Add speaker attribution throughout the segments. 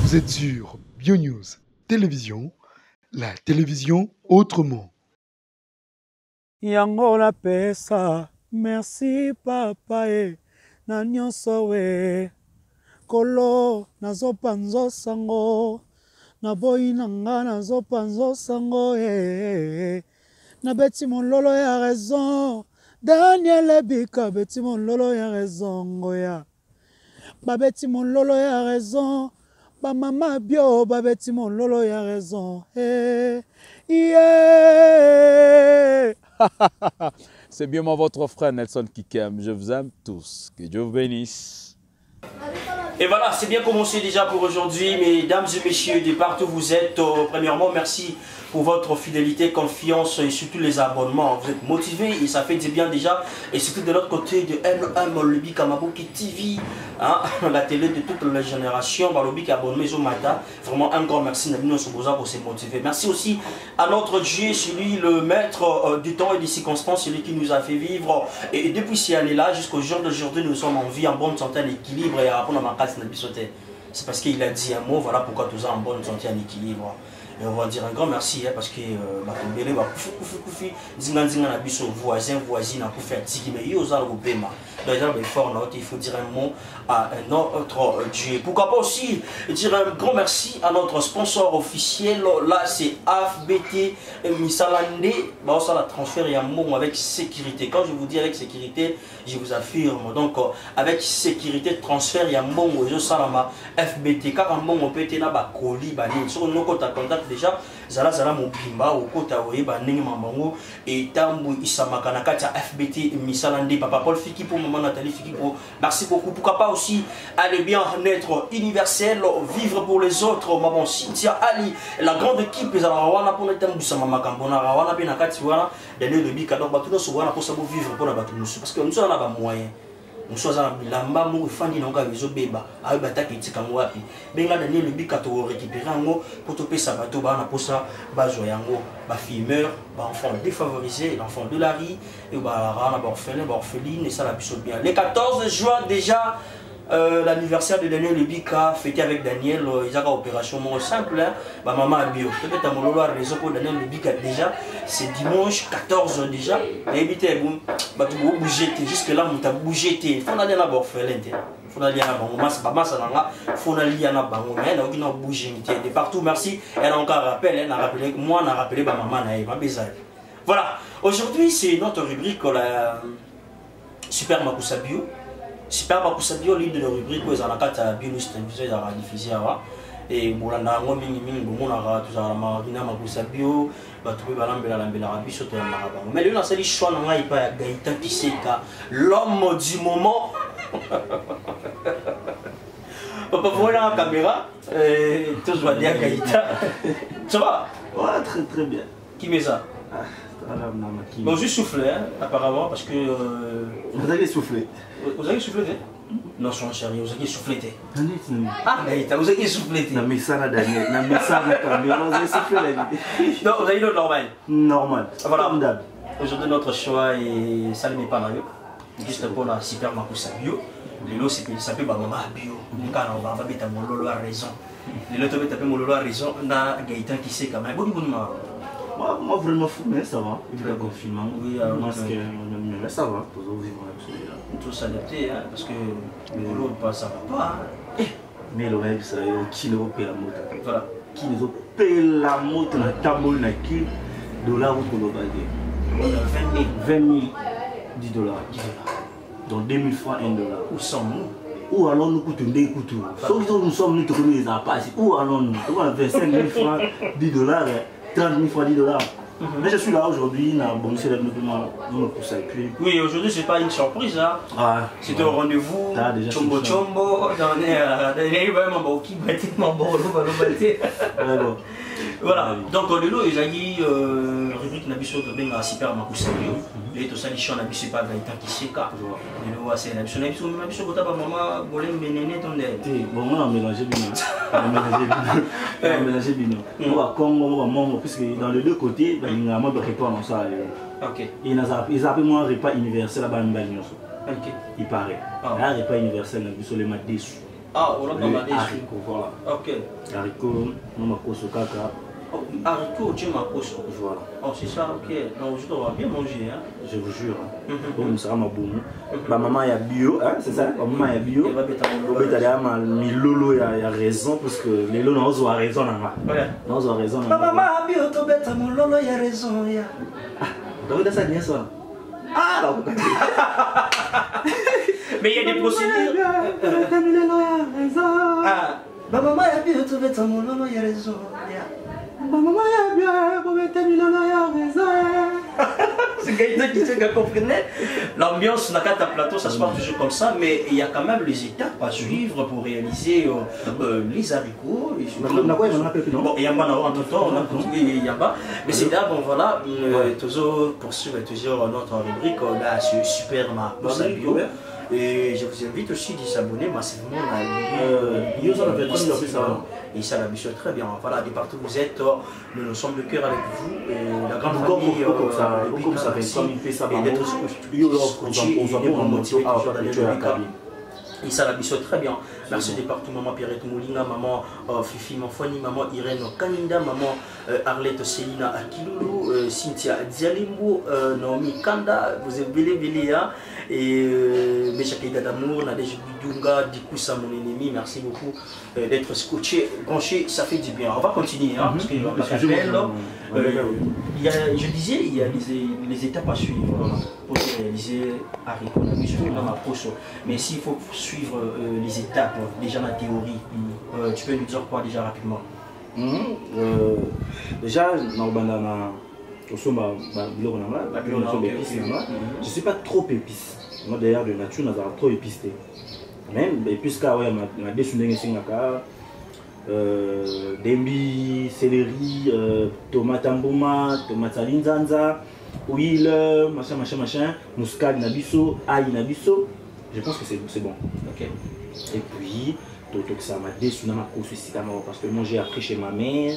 Speaker 1: Vous êtes sur BioNews Télévision, la télévision autrement.
Speaker 2: Yango la pesa, merci papa na nyonso we. Kolo nazopanzo sango, na boyi nanga nazopanzo sango na beti mon lolo ya raison, Daniel Bika beti mon lolo ya raison ngoya. Ba beti mon lolo ya raison, ba mama bio ba beti mon lolo ya raison. Yeah. C'est bien moi votre frère Nelson Kikem, je vous aime tous, que Dieu vous bénisse.
Speaker 3: Et voilà, c'est bien commencé déjà pour aujourd'hui, mesdames et messieurs, de partout où vous êtes. Premièrement, merci pour votre fidélité, confiance et surtout les abonnements. Vous êtes motivés et ça fait du bien déjà. Et surtout de l'autre côté de M1 Lobby Kamabouki TV, hein, la télé de toutes les générations, Lobby abonné au matin. Vraiment un grand merci Nabino Soboza pour se motiver. Merci aussi à notre Dieu, celui le maître du temps et des circonstances, celui qui nous a fait vivre. Et depuis ces années-là, jusqu'au jour d'aujourd'hui, nous sommes en vie, en bonne santé, en équilibre. Et à rapport à ma casse, c'est parce qu'il a dit un mot, voilà pourquoi nous sommes en bonne santé, en équilibre. Et on va dire un grand merci parce que voisin, voisine, il faut dire un mot à notre Dieu. Pourquoi pas aussi dire un grand merci à notre sponsor officiel. Là, c'est AFBT Misalande. Ça la transfert et un mot avec sécurité. Quand je vous dis avec sécurité, je vous affirme. Donc, avec sécurité, transfert et un mot, je salama FBT. Car un mot, on peut être là, colis, sur nos comptes à contact déjà. Zala mobimba au kota oeba ndenge mamango et tambu isamaka na kati ya FBT Misalande papa Paul Fiki pour maman Nathalie Fiki pour merci beaucoup. Pourquoi pas aussi aller bien naître universel, vivre pour les autres maman Cynthia Ali la grande équipe les wana pour tambu samama kambona wana pe na kati wana Daniel Lobby kador batuno so wana pour savoir vivre pour na batu parce que nous sommes là moyen. Nous sommes en bilamba mo fandi nonga bezo beba ayo bataki tika ngwapi benga Daniel Lobby kato récupérer ngo pour toper sa bateau ba na posa bazo yango ba fumeur ba enfant défavorisé l'enfant de la rue et ba rana ba orpheline et ça la biso bien. Le 14 juin déjà l'anniversaire de Daniel Lobby fêté avec Daniel, ils ont une opération simple, hein? Bah, maman a bio. Peut-être à mon raison pour Daniel Lobby déjà, c'est dimanche 14 déjà. Et évitez, bah, tu vas bouger, jusque là, tu as bougé, il faut aller à la orpheline. Il faut aller à la banque, il faut aller à la banque, mais il faut bouger de partout. Merci. Elle a encore rappelé, elle a rappelé, moi, on a rappelé ma maman, ma besaille. Voilà, aujourd'hui, c'est notre rubrique, la Super Makusa Bio. Super Makusa Bio, l'île de la rubrique où ils ont la carte à BioNews Télévision, ils ont diffusé avant. Et bon, on a tout ça, Marina Makusa Bio, tu peux la biso, tu as mais lui, on a dit choix, on a pas Gaïta Kiseka, l'homme du moment. Papa, vous voyez la caméra, tu vas dire Gaïta. Ça va?
Speaker 4: Ouais, très très bien.
Speaker 3: Qui met ça? Bon, juste souffler, hein, apparemment, parce que.
Speaker 4: Vous allez souffler.
Speaker 3: Vous avez soufflé? Non, son chéri, vous avez soufflé. Ah, Gaïta, vous avez soufflé.
Speaker 4: Non, mais ça, Daniel, non, mais ça, vous avez soufflé la vie.
Speaker 3: Non, vous avez le normal.
Speaker 4: Normal.
Speaker 3: Voilà. Aujourd'hui, notre choix est Salimé Panayo. Juste pour la Super Makusa Bio. Les lots, ça s'appelle Maman Bio. On va mettre mon lolo à raison. Les lots, tu vas mon lolo à raison. On a Gaïta qui sait quand même.
Speaker 4: Moi, vraiment, mais ça va. Il y a un confinement. Oui, mais ça va.
Speaker 3: Il faut s'adapter, hein, parce que le boulot, ça va pas. Hein.
Speaker 4: Mais le rêve, c'est qui ne paye la moto.
Speaker 3: Voilà.
Speaker 4: Qui ne paye la moto, la table, la qui dollars ou pour le baguette.
Speaker 3: On a
Speaker 4: 20 000, 10 dollars. Donc 2000 francs, 1 dollar.
Speaker 3: Où sommes-nous?
Speaker 4: Où allons nous coûter des couteaux? Sauf que nous sommes, nous te connaissons pas. Où allons-nous? On a 25 000 francs, 10 dollars. 30 000 fois 10 dollars. Mais je suis là aujourd'hui, c'est
Speaker 3: oui, aujourd'hui c'est pas une surprise, hein.
Speaker 4: Ah,
Speaker 3: c'est un rendez-vous. Chombo chombo, voilà, donc le lot, ils ont dit rubrique Nabiso de Benga Super Makusa Bio. Les tout ça, les chiens Nabiso pas Gaïta qui s'est cap. Le lot, c'est Nabiso Nabiso Bota Maman, Bolem Benene, ton dé.
Speaker 4: Bon, on a mélangé bien. On a mélangé bien. On va comme puisque dans les deux côtés, il y a un mode de repas dans ça.
Speaker 3: Ok.
Speaker 4: Ils appellent moi un repas universel là-bas en Bagnos.
Speaker 3: Ok.
Speaker 4: Il paraît. Un repas universel, Nabiso les mat déçus.
Speaker 3: Ah, on a pas mal
Speaker 4: Haricot, voilà.
Speaker 3: Ok.
Speaker 4: Haricot, non, ma course au caca.
Speaker 3: Oh, haricot, tu m'as posé.
Speaker 4: Voilà.
Speaker 3: Oh, c'est ça, ok. Non, je dois bien manger. Hein.
Speaker 4: Je vous jure. Comme ça, ma boum. Ma maman, il y a bio, hein, c'est ça? Ma maman, il y a bio. Il y a mi lolo, il y a raison, parce que les lolos ont raison.
Speaker 3: Ouais.
Speaker 4: Non, ils ont raison.
Speaker 3: Ma maman a bio, tu bête, mon lolo, il y a raison.
Speaker 4: Tu as vu ça bien ça? Ah, là,
Speaker 3: mais il y a des procédures. Ah, ma maman a bio, tu bête, mon lolo, il y a raison.
Speaker 4: Maman, il y a bien,
Speaker 3: C'est quelqu'un qui sait qu'on comprenait. L'ambiance, la carte à plateau, ça se passe toujours comme ça, mais il y a quand même les étapes à suivre pour réaliser les haricots. Bon, il y a un en tout temps, on a continué, il y a pas. Mais c'est là, bon voilà, toujours poursuivre toujours notre rubrique, là, c'est super ma bio. Et je vous invite aussi à s'abonner massivement à et ça la mission très bien. Voilà, de partout où vous êtes, nous sommes de cœur avec vous. Et la grande famille,
Speaker 4: comme ça fait comme il fait ça,
Speaker 3: et d'être scotché, et ça la mission très bien. Merci de partout, maman Pierrette Moulinga, maman Fifi Manfoni, maman Irène Kaninda, maman Arlette Célina Akilulu, Cynthia Dialimbo, Naomi Kanda, vous êtes belé, hein, et Meshakida d'amour, Nadej Bidunga, Dikoussa mon ennemi, merci beaucoup d'être scotché, branché, ça fait du bien. On va continuer, hein, parce qu'il y a je disais, il y a les étapes à suivre pour réaliser Haricot, mais s'il faut suivre les étapes, déjà la théorie, tu peux nous dire quoi déjà rapidement?
Speaker 4: Déjà, je ne suis pas trop épice. Moi d'ailleurs de nature, je suis trop épice. Même épice, ma descendance dembi, céleri, tomate ambouma, tomate salinzanza, huile, machin, muscade nabiso, ail nabiso. Je pense que c'est bon.
Speaker 3: Ok.
Speaker 4: Et puis, ça m'a déçu dans ma course ici, parce que moi j'ai appris chez ma mère,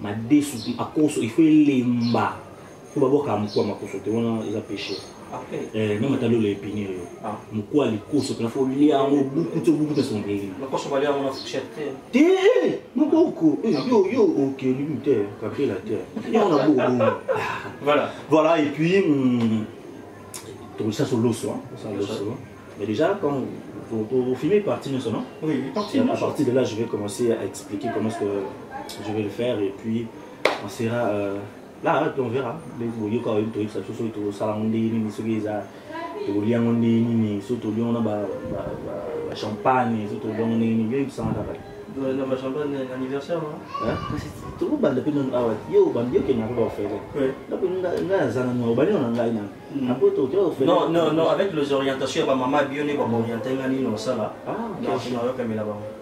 Speaker 4: m'a déçu à course, il faut les mbas. Il faut d'abord qu'à ma course, ils ont pêché. Même quand les épineux, pourquoi les courses, il faut les beaucoup de son pays.
Speaker 3: La course va aller à mon fourchette.
Speaker 4: Non, beaucoup. Ok, limité, capé la terre. Et on a beaucoup. Voilà, et puis, ça sur l'os, mais déjà, quand vous filmez partie de ce nom,
Speaker 3: oui,
Speaker 4: à partir de là, je vais commencer à expliquer comment est-ce que je vais le faire et puis on sera là, on verra. Les quand même, ça surtout salamandé, surtout champagne, surtout
Speaker 3: le champagne anniversaire, non?
Speaker 4: Tout le monde
Speaker 3: non, avec les orientations, maman bien orienté ça là.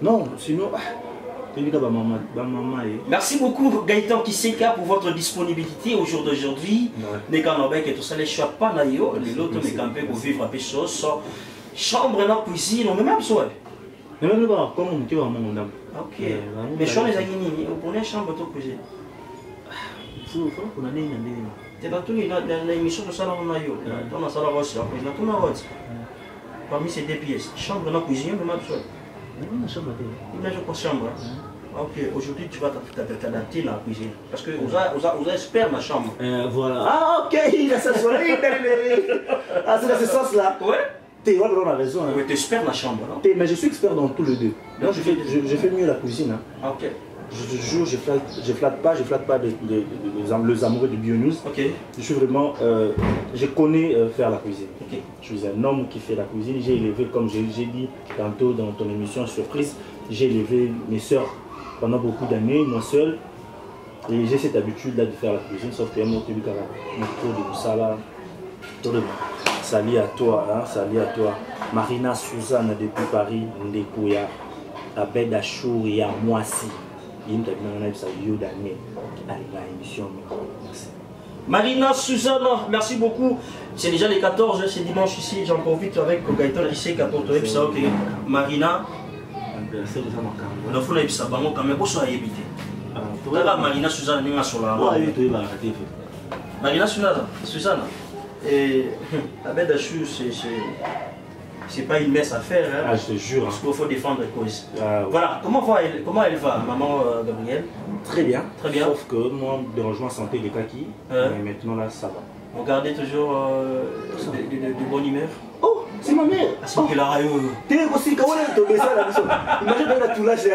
Speaker 4: Non, sinon.
Speaker 3: Merci beaucoup Gaëtan Kiseka pour votre disponibilité au jour d'aujourd'hui. Les Canobek et tout ça, les choix pas naïo, les autres les campés pour vivre à peu chose. Chambre dans cuisine, on met même soin.
Speaker 4: Même pas comme on dit à mon dame.
Speaker 3: Ok. Mais je les aguinis, on connaît chambre de cuisine.
Speaker 4: Faut qu'on ait une
Speaker 3: c'est dans tout l'émission de salon naïo. Dans la salle à roche, on a tout la roche. Parmi ces deux pièces, chambre dans cuisine, on met soin. Imagine pour chambre. Ok, aujourd'hui tu vas t'adapter dans la cuisine. Parce que vous avez expert dans la chambre.
Speaker 4: Voilà. Ah ok, il a sa soirée. Ah c'est dans ce sens là.
Speaker 3: Ouais.
Speaker 4: Tu as raison.
Speaker 3: Oui, tu es expert dans la chambre.
Speaker 4: Mais je suis expert dans tous les deux. Moi je fais mieux la cuisine.
Speaker 3: Ok.
Speaker 4: Je flatte pas les amoureux de BioNews.
Speaker 3: Ok.
Speaker 4: Je suis vraiment, je connais faire la cuisine.
Speaker 3: Ok.
Speaker 4: Je suis un homme qui fait la cuisine. J'ai élevé, comme j'ai dit tantôt dans ton émission surprise, j'ai élevé mes soeurs pendant beaucoup d'années, moi seul. Et j'ai cette habitude là de faire la cuisine, sauf que mon truc de ça là. Salut à toi, hein, salut à toi. Marina Suzanne depuis Paris, Ndekouya, Abed Achour et à Moissy.
Speaker 3: Marina Suzanne, merci beaucoup. C'est déjà les 14, c'est dimanche ici. J'en profite avec Gaëtan Kiseka pour te dire Marina. Il faut que ça quand même. Pourquoi éviter Marina Suzanne n'est pas sur la Marina Suzanne. Et Abed Achour, c'est. c'est pas une messe à faire. Hein,
Speaker 4: Ah, je te jure.
Speaker 3: parce qu'il faut défendre les causes.
Speaker 4: Ah,
Speaker 3: Voilà, comment elle va, maman Gabrielle?
Speaker 4: Très bien.
Speaker 3: Très bien.
Speaker 4: Sauf que moi, dérangement santé des kaki. Mais maintenant là, ça va.
Speaker 3: Vous gardez toujours de bonne humeur?
Speaker 4: Oh, c'est ma mère.
Speaker 3: Parce que la radio.
Speaker 4: T'es aussi, comment on est tombé ça la mission? Imagine qu'on a tournage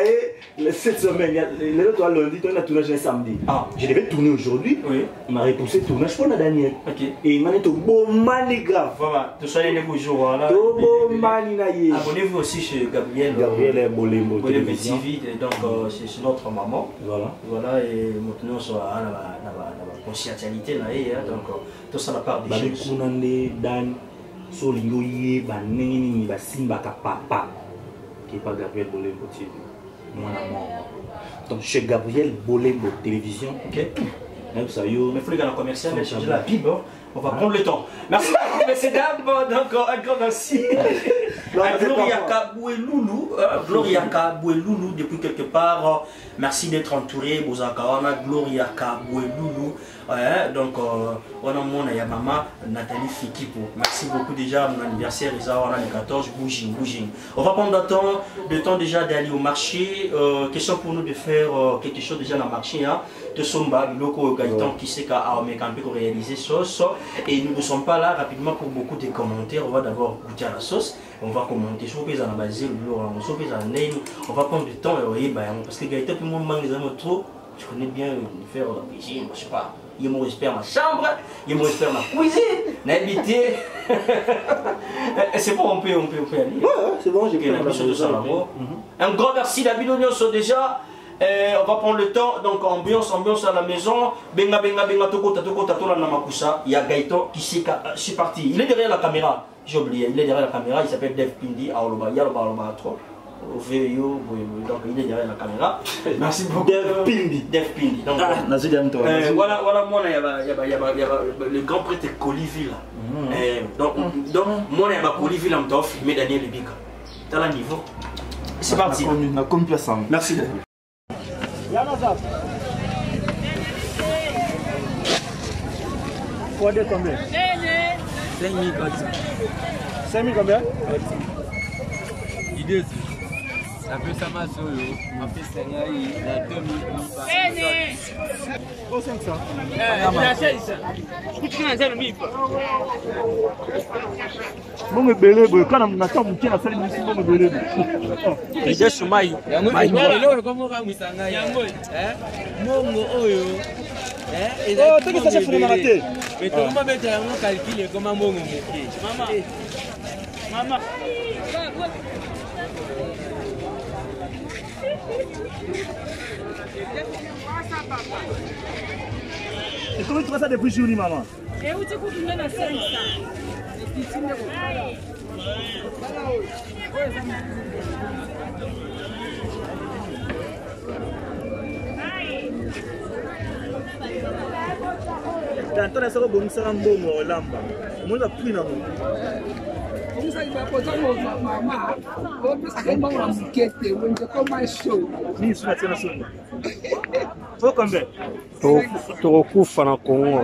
Speaker 4: cette semaine. L'autre lundi, on a tournage samedi.
Speaker 3: Ah.
Speaker 4: Je devais tourner aujourd'hui.
Speaker 3: Oui.
Speaker 4: On m'a repoussé le tournage pour la Daniel.
Speaker 3: Ok.
Speaker 4: Et il m'a dit bon mani grave.
Speaker 3: Voilà, tout ça, les beaux jours.
Speaker 4: Bon mani naïe.
Speaker 3: Abonnez-vous aussi chez Gabriel.
Speaker 4: Gabriel est Bolembo.
Speaker 3: Bolembo TV, donc c'est notre maman.
Speaker 4: Voilà.
Speaker 3: Voilà, et maintenant, on a la conscientalité là, donc tout ça, la part des choses.
Speaker 4: Dan, Solingo Yé, Banini, Basimba Papa, qui n'est pas Gabriel Bolembo TV. Mon amour. Donc chez Gabriel Bolembo Télévision.
Speaker 3: Ok.
Speaker 4: Même ça, yo.
Speaker 3: Mais il faut les gars, le commercial, mais changer la Bible. On va prendre le temps. Merci beaucoup, messieurs, dames. Donc, un grand merci. Gloria Kaboué-Loulou. Gloria Kaboué-Loulou, depuis quelque part. Merci d'être entouré. Bozakawana, Gloria Kaboué-Loulou. Donc, on a mon maman Nathalie Fikipo. Merci beaucoup déjà. Mon anniversaire, on a le 14. Bouging. On va prendre le temps déjà d'aller au marché. Question pour nous de faire quelque chose déjà dans le marché. De Somba, Biloko Gaëtan qui sait qu'à Aomekampé pour réaliser sauce. Et nous ne sommes pas là rapidement pour beaucoup de commentaires. On va d'abord goûter à la sauce. On va commenter sur les basile, on va prendre du temps parce que Gaëtan pour moi manque trop. Je connais bien faire la cuisine, je sais pas. Il me respecte ma chambre, il me respecte ma cuisine, n'habiter. C'est bon, on peut aller.
Speaker 4: Ouais, c'est bon, j'ai
Speaker 3: un grand merci David Onyoso déjà. On va prendre le temps, donc ambiance à la maison. Benga toko la namakusa. Il y a Gaëtan qui c'est parti. Il est derrière la caméra. J'ai oublié, il est derrière la caméra. Il s'appelle Dev Pindi. Donc il est derrière la caméra. Merci beaucoup. Dev Pindi. Donc voilà, moi il y a le grand prêtre Coliville. Donc moi il y a Coliville on doit filmer Daniel Ebika. Dans le niveau. C'est parti. Merci beaucoup.
Speaker 2: Quoi de combien?
Speaker 5: 5 000
Speaker 2: combien?
Speaker 5: Idée. Après ça m'a solo. Après ça y a 2000.
Speaker 2: Oh 500. Bon me belé quand on a comme qui a fait une bon me belé.
Speaker 5: Déjà Soumai. Yango comment ka musanga yango. Mongo oyo.
Speaker 2: Oh, tu que ça fait raté.
Speaker 5: Mais tout le monde met yango calculer comment mongo moké. Maman.
Speaker 2: Et comment tu fais ça depuis jour, maman?
Speaker 6: Et où tu coupes une à 500?
Speaker 2: Quand on a ça, on s'en bon lamba. Moi, la pluie, non.
Speaker 7: Tokufa na Kongo.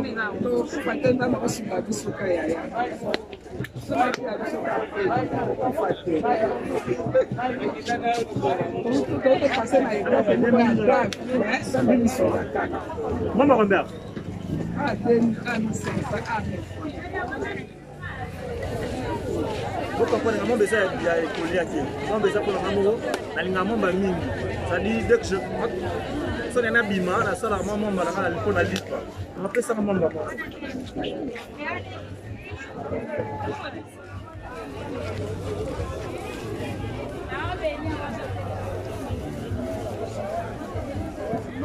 Speaker 2: Maman Robert. Pourquoi on a besoin de coller à qui? On a besoin de maman, on a mingi. Ça dit dès que je ça n'a bima, la salle maman on a le pont à liste. On a fait ça maman.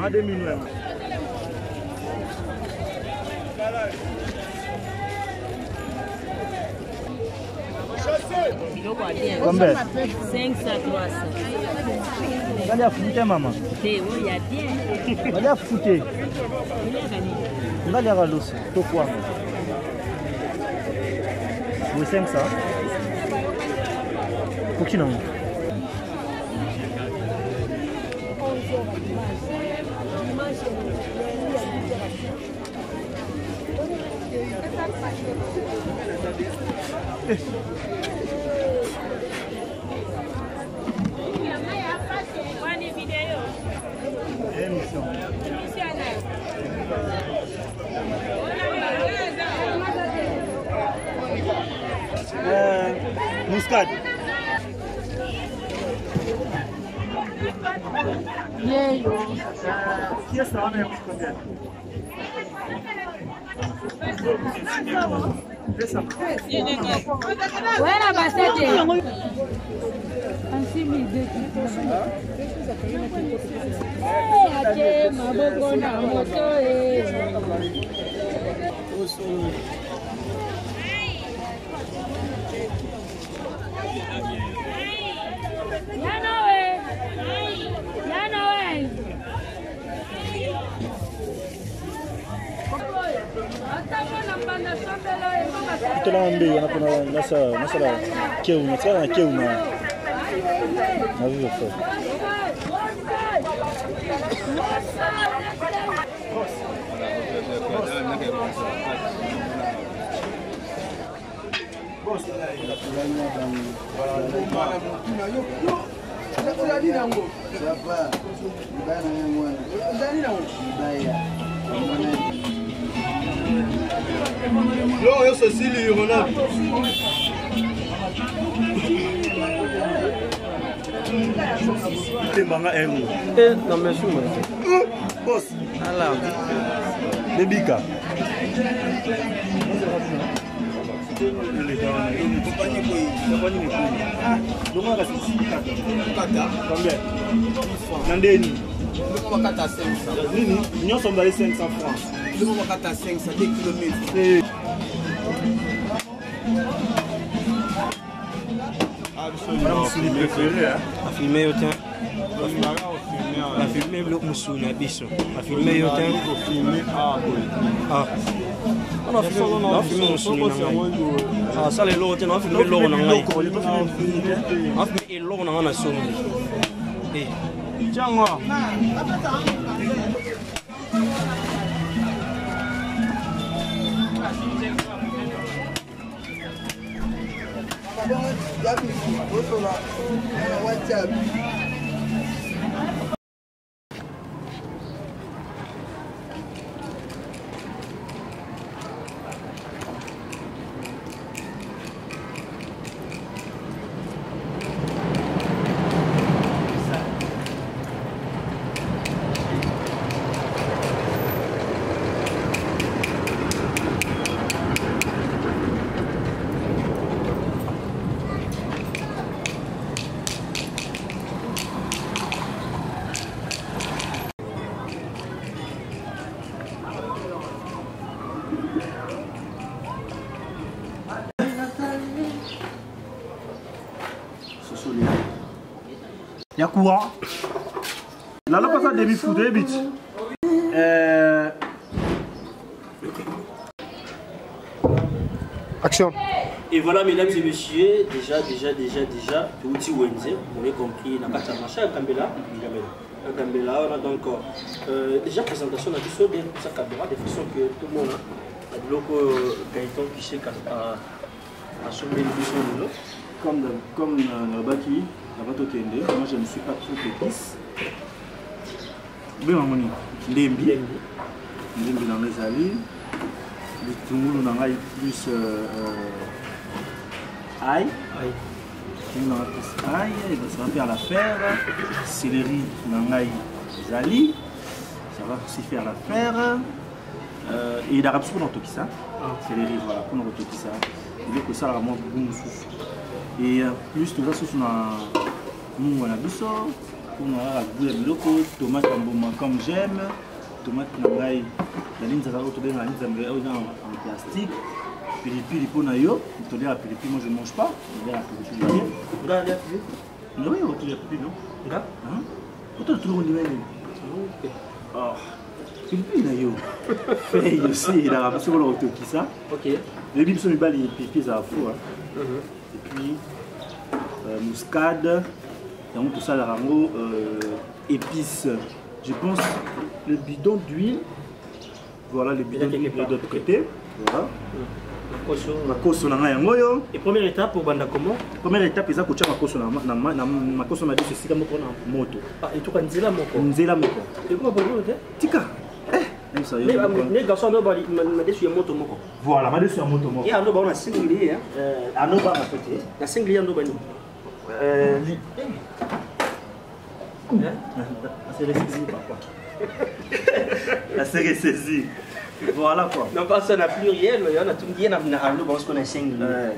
Speaker 2: À 2 minutes. Combien?
Speaker 6: 500, 300.
Speaker 2: Allez à foutre maman.
Speaker 6: Oui, il y a bien.
Speaker 2: Allez à foutre. Allez à l'os. Tout quoi? Oui, 500. Pour qui non? Muscade. Qui est-ce qu'on a combien?
Speaker 6: Voilà, bah c'était. Maboko na moto
Speaker 2: Itola mbe wanapona nasala keu na keu na vivo fo.
Speaker 8: Non, eu sou Cílio, Ronaldo.
Speaker 2: Tem manga emu.
Speaker 5: Não me chama.
Speaker 2: Boss.
Speaker 5: Alá.
Speaker 2: Bebica. Nandeni. Nini? Nyo sombali 500 francs.
Speaker 8: Je vais vous à 500 km.
Speaker 5: A filmer au temps. A filmer le moussou na biso. A filmer au temps. Ah. On a filmé moussou na ngai. Ah, ça les lots, on a filmé l'eau na ngai. On a filmé l'eau na ngai sombi. Eh. Tiens moi.
Speaker 2: Il y a courant. Là, pas ça début foot, début.
Speaker 7: Action.
Speaker 3: Et voilà, mesdames et messieurs, déjà, tout petit Wednesday, vous avez compris, dans le marché à Kambela, on a donc déjà présentation de sa caméra, de façon que tout le monde a de l'eau Gaëtan qui sait à sauver les buissons.
Speaker 2: Comme Baki, moi je ne suis pas trop épice. Bien, Moni, Ndembi dans les alliés, tout le monde a plus ail. Ail, ça va faire l'affaire. Céleri, nangai, zali, ça va aussi faire l'affaire. Et il a rapide pour notre ça. Céleri, voilà, pour notre ça. Il veut que ça remonte beaucoup souffle. Et plus tout ça, c'est nous on a du sort. On a la locaux, tomate comme j'aime, tomate nangai, la ligne ça va autour la ligne en plastique. Pilipili pour nayo, tu dis la pilipili, moi je ne mange pas. Regarde la pilipili. Oui, on a la pilipili, non? Regarde. Autant tout le monde dit. Oh, pilipili nayo. Fait aussi, il a ramassé pour le retour qui ça. Ok. Les bibs sont les pilipili, ça va fou. Et puis, muscade, tout ça, la rango, épices. Je pense le bidon d'huile. Voilà le bidon d'huile de l'autre côté.
Speaker 4: Voilà. Makoso na ngai yango yo.
Speaker 3: Et première étape pour banda comment?
Speaker 4: Première étape eza kotia makoso na makoso na biso sika moko na moto.
Speaker 3: Ah et tout kan nzela moko.
Speaker 4: Nzela moko.
Speaker 3: Et comment bonjour te?
Speaker 4: Tika.
Speaker 3: Les garçons no bali ma desu ya moto moko.
Speaker 4: Voilà, ma desu ya moto moko.
Speaker 3: Et ando ba on a singlier hein.
Speaker 4: Ando ba na côté.
Speaker 3: Na singlier ando ba ni.
Speaker 4: La série saisie. Voilà quoi.
Speaker 3: Non pas ça na pluriel, il y en a tout qui na ando ba on a singlier.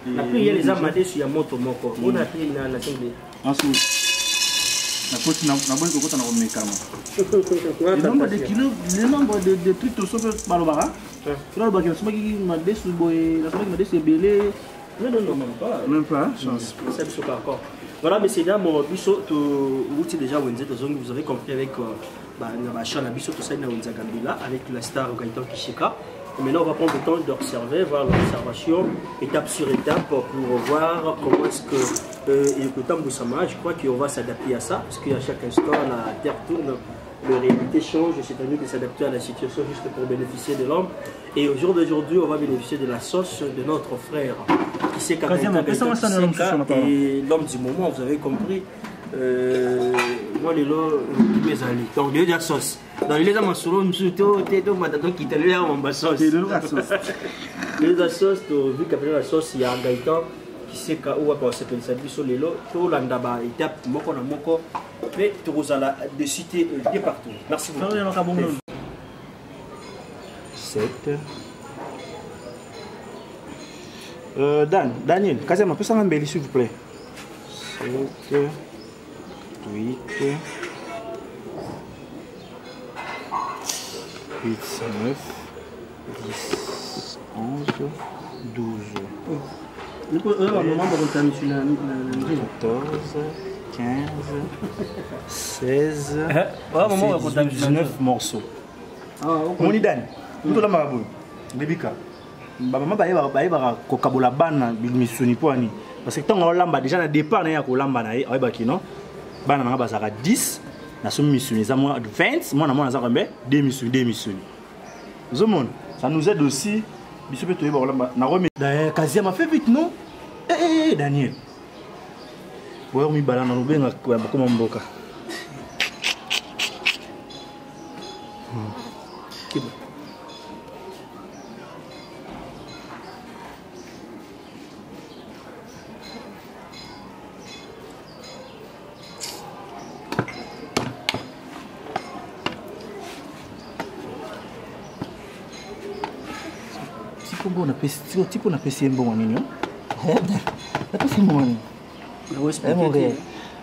Speaker 3: Na pluriel les amba desu ya moto moko. On a pris na singlier.
Speaker 4: Ensuite na bonne kokota na komekama. Le nombre de kilos, le nombre de trucs to sope balobara. Là ba ke soki ma desu boy, la soki ma desu belé.
Speaker 3: Non, même pas.
Speaker 4: Même pas, chance.
Speaker 3: Ça ne pas encore. Voilà, mais c'est là mon biso, vous déjà vous avez compris avec avec la star Gaëtan Kisheka. Et maintenant, on va prendre le temps d'observer, voir l'observation, étape sur étape, pour voir comment est-ce que le temps Boussama, je crois qu'on va s'adapter à ça, parce qu'à chaque instant, la terre tourne. La réalité change, c'est à nous de s'adapter à la situation juste pour bénéficier de l'homme. Et au jour d'aujourd'hui, on va bénéficier de la sauce de notre frère qui sait qu'à et l'homme du moment, vous avez compris. Moi, les lots, mes amis. Donc, il y a la sauce. Donc, il y a la sauce. Il y a la sauce. Vu qu'après la sauce, il y a un Gaëtan qui sait où on s'appelle ça. Sur les lots, tout l'andaba, étape, moko na moko. Mais tu vas de citer bien partout. Merci beaucoup.
Speaker 4: 7. Daniel, Kazema, peut-être un belli s'il vous plaît. 7, 8, 9, 10, 11, 12. 14, 15, 16, 19 morceaux. Moni Dan, tout la marabou, Bébika. Maman baïba kokabola bana bimisuni poani. Parce que tant on lamba déjà na départ na ya ko lamba na ay baki non. Bana na bazaka 10, na somme misuni za moi 20, moi na moi na za combien 2 misuni. Zomon, ça nous aide aussi. Biso peut toyeba lamba na remet. D'ailleurs, Kazia m'a fait vite non? Daniel. Boyo mi bala na lubenga kwa bakoma mboka. Kibo. Tipo na PC mbongo nini?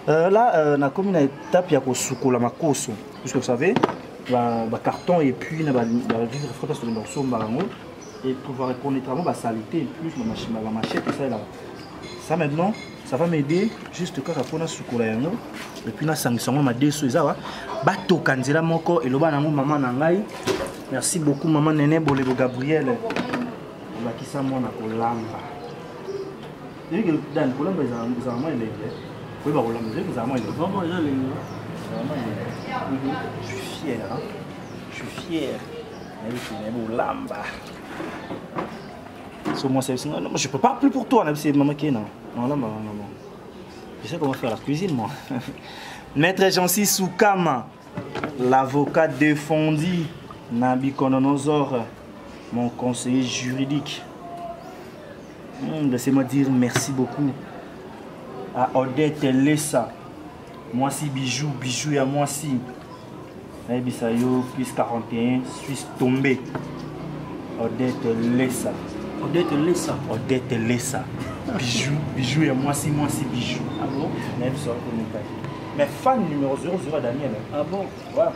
Speaker 4: Là, on a comme une étape qui a la makoso. Puisque vous savez, le carton et puis la sur le morceau et pouvoir reconnaître la saleté et plus la machette et ça là. Ça maintenant, ça va m'aider juste quand on a sukola yango et puis na sanction ma deso ça bato kanzela moko et loba nango maman nangai. Merci beaucoup maman Néné Bolebo Gabriel. On va qui ça moi na kolamba. Et que dans kolamba ils ont moins les. Oui bah kolamba ils ont moins les. Bon déjà les. Je suis fier hein. Je suis fier. Mais c'est kolamba. So moi c'est non je peux pas plus pour toi là c'est maman qui est non. Non là non. Je sais comment faire la cuisine moi. Maître Jancy Soukama, l'avocat défendu Nabi Kononosor, mon conseiller juridique. Laissez-moi dire merci beaucoup à Odette Lessa. Moi si bijou et à moi si. Bisayo plus 41 Suisse tombé. Odette Lessa.
Speaker 3: Odette Lessa.
Speaker 4: Odette Lessa. Bijou et à moi si bijou.
Speaker 3: Ah bon?
Speaker 4: Mais fan numéro 00 Daniel.
Speaker 3: Ah bon?
Speaker 4: Voilà.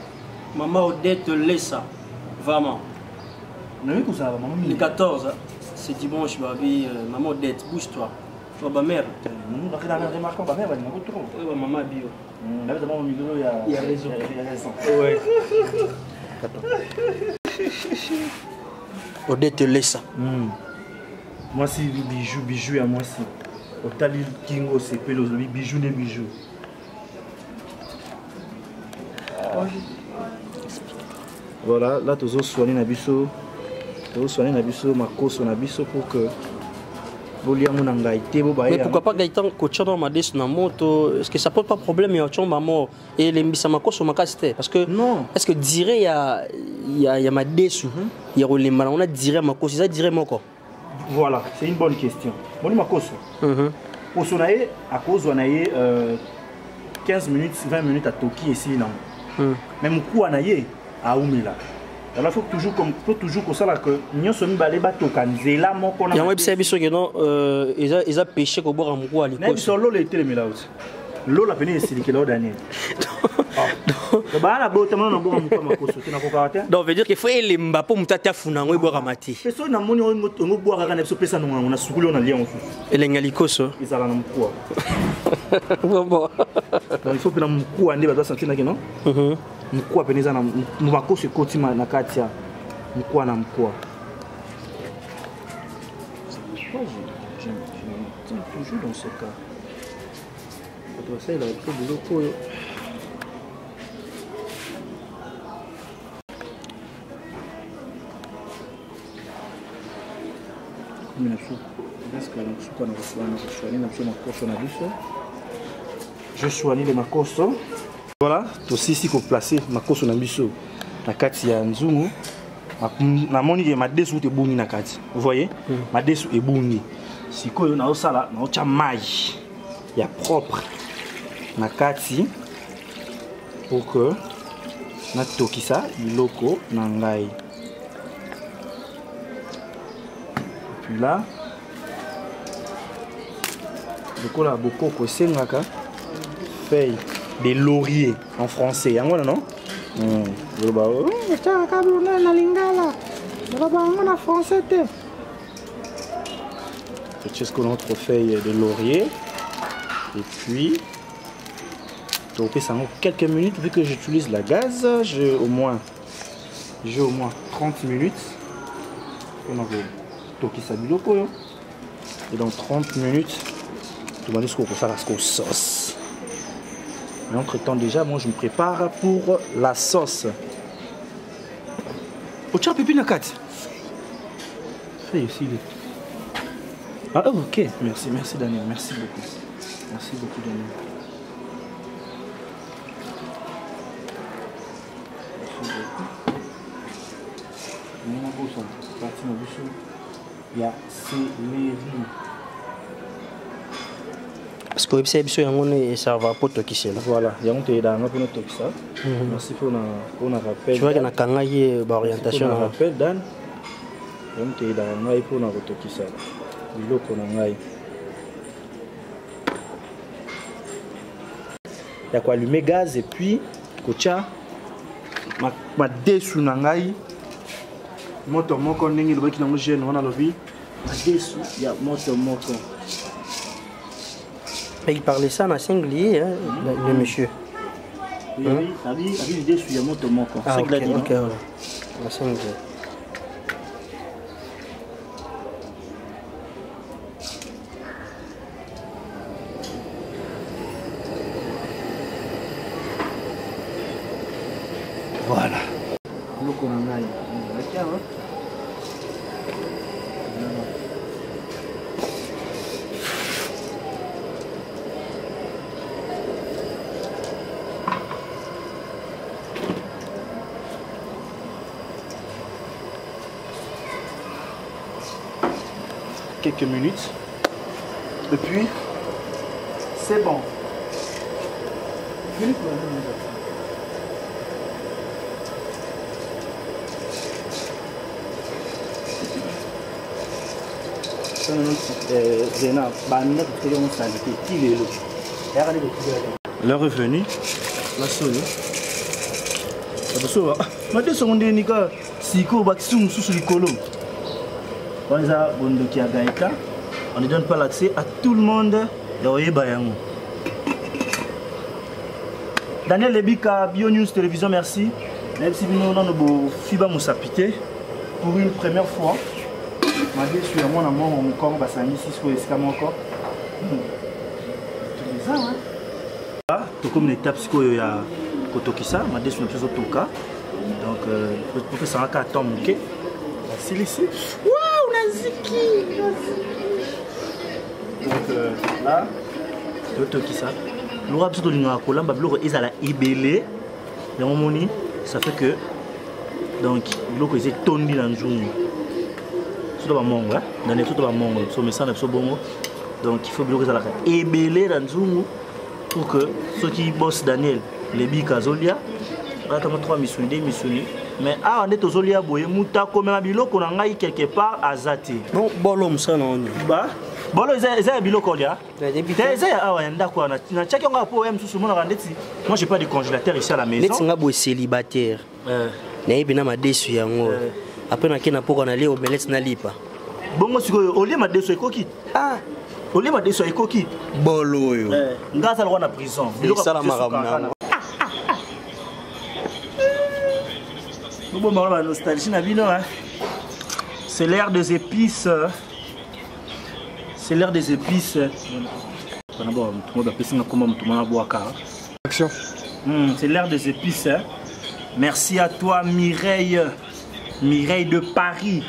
Speaker 3: Maman Odette Lessa. Vraiment.
Speaker 4: Le
Speaker 3: 14, c'est dimanche, baby. Maman Odette, bouge-toi. Ma mère. Maman bio. Il y a raison. Ouais. Odette Lessa.
Speaker 4: Moi si bijou et à moi si. Otali Kingo c'est pelos bijou des bijoux. Voilà, là tous soigner na biso tosoigner na biso makoso na biso pour que boliango na ngai te
Speaker 7: mais pourquoi pas Gaëtan coach dans ma na moto est-ce que ça pose pas problème ya chomba mo et les mbisa makoso makasite parce que
Speaker 4: non
Speaker 7: est-ce que dire il y a ma desu il y a les mal on a dire makoso ça dire moko
Speaker 4: voilà c'est une bonne question bon makoso pour sonaye à cause on a 15 minutes 20 minutes à Toki ici non même coup on a à Oumila. Alors il faut toujours que ça là que nous sommes allés battre au Kanzela mon qu'on a.
Speaker 7: Il y a un web service que non ils a pêché qu'on boit en quoi à l'école.
Speaker 4: Mais sur l'eau l'été mais là aussi. L'eau la peine c'est que l'eau d'année. Bah la botte maintenant on boit en quoi ma cause tu n'as pas caractère.
Speaker 7: Donc veut dire qu'il faut les Mbappé mutata funa ngo boire amati.
Speaker 4: Parce que na moni on boire kana so pesa on a sukuli on a lien on sous.
Speaker 7: Et lengalikoso.
Speaker 4: Ils allaient na quoi.
Speaker 7: Bon.
Speaker 4: Donc il faut que na mkuu ande ba sentir na que non. Mkuu apeneza na makoso koti na kati ya mkuu na mkuu. J'aime toujours dans ce cas. Ça il a trop de locaux. Je soigne les makoso. Voilà, aussi ici qu'on place makoso na biso na kati ya nzungu. Na moni ke madesu te bungi na kati. Vous voyez? Madesu e bungi. Sikoyo na osala na ocha mai ya propre na kati pour que na tokisa biloko na ngai. Puis là, beaucoup là, beaucoup que c'est ngaka feuille de laurier en français. Yango non? C'est notre feuille de laurier. Et puis, toquer ça en quelques minutes vu que j'utilise la gaz. J'ai au moins 30 minutes. On a toquer ça biloko. Et dans 30 minutes, tu m'as dit ce qu'on peut faire la sauce. Mais entre temps déjà, moi je me prépare pour la sauce. Oh tiens, Pépi Nakat. Fais aussi. Ah ok, merci Daniel, merci beaucoup. Merci beaucoup Daniel. Merci beaucoup. Il y a céleri.
Speaker 7: Parce que website biso yango ne ça va pas to kisela.
Speaker 4: Voilà, yango te da ngapo no to kisa. Merci pour na rappel.
Speaker 7: Tu vois que na kanga ye ba orientation
Speaker 4: na rappel dan. Yango te da ngai pour na to kisa. Biloko na ngai. Ya kwa allumer gaz et puis kocha ma desu na ngai. Moto moko ndenge lobaki nango jeune wana lobi. Ma desu ya moto moko.
Speaker 7: Il parlait ça en singulier, hein, le monsieur.
Speaker 4: Oui, il l'idée sur le moto moko.
Speaker 7: C'est que il dit. En singulier.
Speaker 4: Voilà. Le colonel. Quelques minutes et puis c'est bon. L'heure est venue. La solo. On ne donne pas l'accès à tout le monde. Daniel Lebika, Bio News Télévision, merci. Même si nous avons Fiba Moussapité pour une première fois. Je suis à mon amour, mon corps, je suis ici, encore. Comme une étape, il y a Kotokisa, je suis un peu donc, pour que ça ait un temps, ok. C'est laissé. Waouh, Naziki. Donc là, qui ça? L'eau absolue de la l'eau est à la ébélé. Ça fait que donc l'eau est tombée dans le jour. Tout va mongo, dans les tout va mongo. So mais ça n'est pas bon. Donc il faut que l'eau est à la ébélé dans le jour pour que ceux qui bossent Daniel, les bikazolia, là t'as 3 missions, 2 missions. Mais ah on est aux olia boye muta comme un biloko na ngai quelque part à Zati.
Speaker 7: Bon bolom ça non.
Speaker 4: Bah bolo eza biloko lia. Eza ah ouais ndako na chaki nga po em susu mona rendeti. Moi j'ai pas de congélateur ici à la maison.
Speaker 7: Net nga boye célibataire. Na ibina madesu yango. Après na kena poko na leo omelette na lipa.
Speaker 4: Bongo siko olie madesu ekoki. Ah olie madesu ekoki.
Speaker 7: Bolo yo.
Speaker 4: Ngaza lwa na prison.
Speaker 7: Biloko sala maramna.
Speaker 4: La nostalgie c'est l'ère des épices. C'est l'ère des épices.
Speaker 1: Action.
Speaker 4: C'est l'ère des épices. Merci à toi Mireille. Mireille de Paris.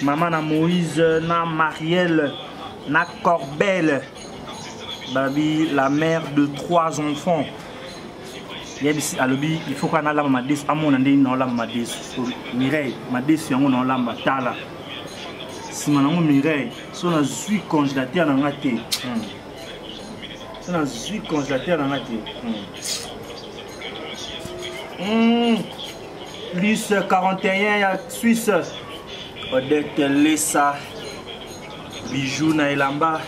Speaker 4: Maman na Moïse, na Marielle, na Corbelle. Babi, la mère de 3 enfants. Il faut qu'on ait la madesse à mon andé dans la madesse. Mireille, madesse yango dans la matala. Si mon ami Mireille, si on a su congélateur dans la tête. Si on a su congélateur dans la tête. Plus 41 Suisse. Odette Lessa. Bijoux na elamba.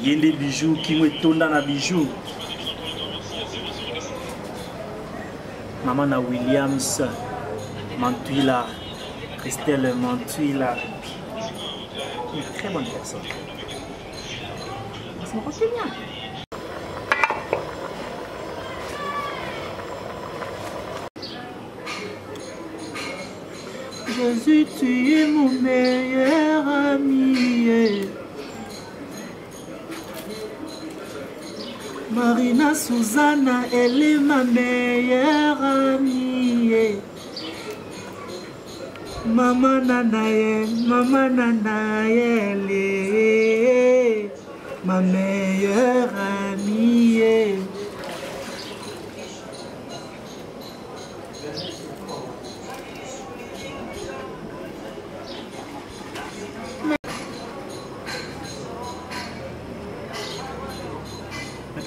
Speaker 4: Yende bijoux qui me tourne dans la bijoux. Maman na Williams, Mantuila, Christelle Mantuila. Une très bonne personne. Ça me refait bien. Jésus, tu es mon meilleur ami. Marina Susanna, elle est ma meilleure amie. Maman Nanaye, elle est ma meilleure amie.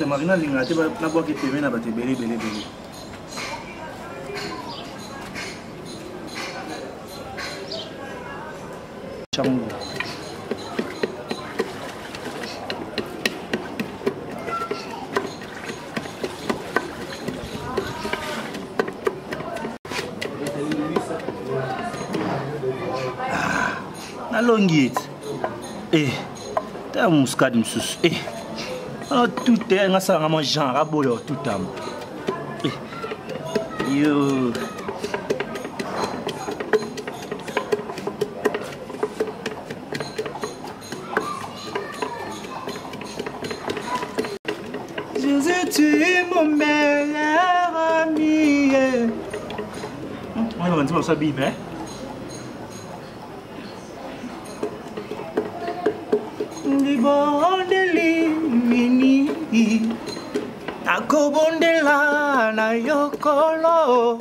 Speaker 4: Marina Lingate na boa que teve na bate bele. Chango. Na longuite. T'as muscade msus. Tout est un genre à boire tout le temps. Yo. Jésus, tu es mon meilleur ami. On va dire ça bien, hein? Akobondela na yokolo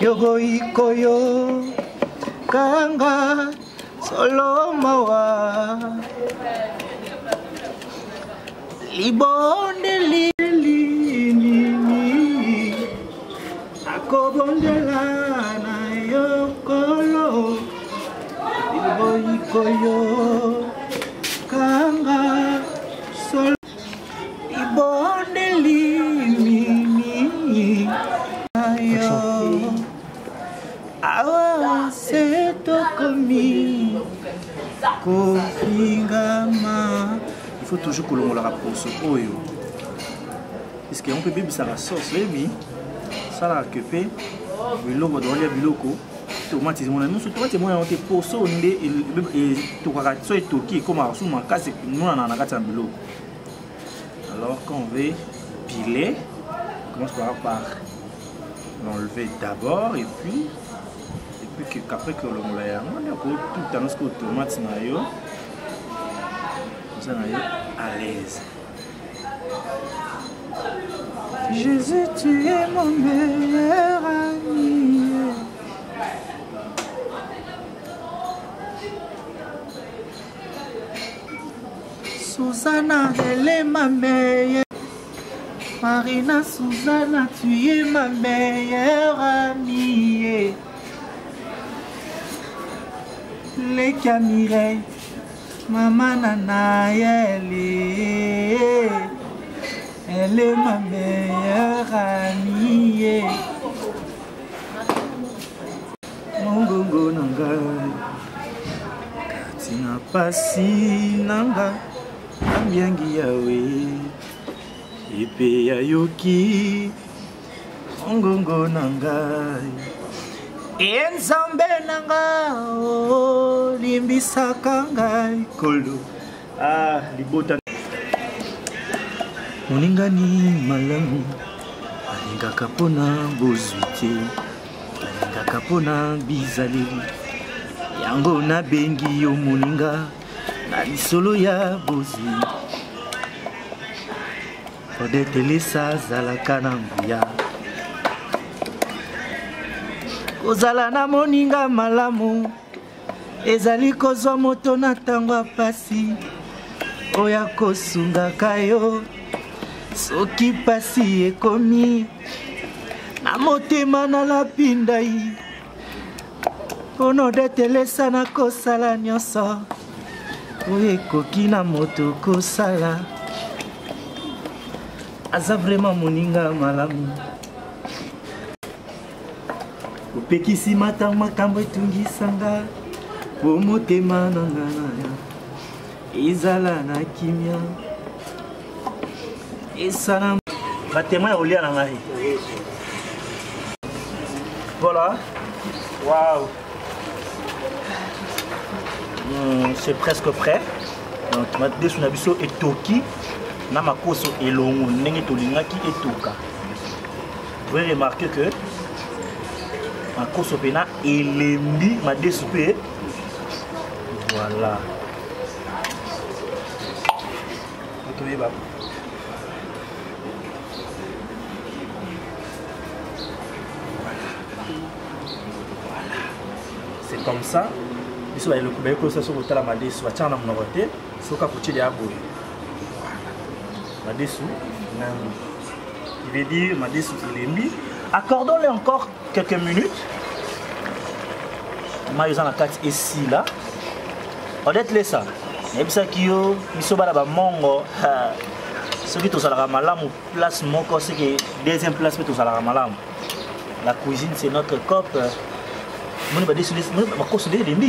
Speaker 4: yogo ikoyo kanga solomawa libondeli nini akobondela na yokolo yogo ikoyo kanga sol ibondeli mimi ayo awa seto komi kofingama. Il faut toujours que l'on la rapproche oyo est-ce qu'on peut bibi ça la sauce lebi ça la kepe biloko dolia biloko tomate mon ami surtout tomate moi on te poso ndé et to kaka so etoki comme asu makasi nous na kati ya biloko. Alors quand on veut piler, on commence par l'enlever d'abord et puis qu'après que le moulaya, on a tout le temps que tomate nayo, ça nayo à l'aise. Jésus, tu es mon meilleur ami. Susanna, elle est ma meilleure. Marina, Susanna, tu es ma meilleure amie. Les Camireilles, maman Nana, elle est ma meilleure amie. Mongongo nanga, katina pasi nanga, ambiangi yawe, epe ya yoki, mongongo nanga, enzambe nanga, oh, limbisaka ngai kolo, ah, libota. Moningani malamu, alingaka pona bozwi te, alingaka pona bizaleli, yango nabengi yo moninga, na lisolo ya bozwi. Odetelesa azalaka na nguya, kozala na moninga malamu, ezali kozwa moto na ntango ya pasi, oya kosungaka yo. Soki pasi ekomi na motema na lapindai, pono detelesa na kosala nyonso oyo ekoki na moto kosala. Aza vraiment moninga malamu, opekisi mata makambo etungisanga, po motema na ngana ezala na kimia. Voilà. Waouh. C'est presque prêt. Donc ma desu na biso etoki na makoso elongo ndenge tolingaki etoka. Vous pouvez remarquer que makoso pena elembi ma desu pe. Voilà. Ok, bah. C'est comme ça. Il faut le couper ça sur le la madessu, va tchana mnoroté, sur capuche de abou. Madessu, il veut dire madessu il est mis. Accordons-le encore quelques minutes. Maïsan la carte ici là. On est là ça. Et puis ça qui yo, misoba la ba mongo. Ce qui tous à la malam ou place moko c'est que deuxième place mais tous à la malam. La cuisine c'est notre cope. Mon va décider, ma course de l'ennemi.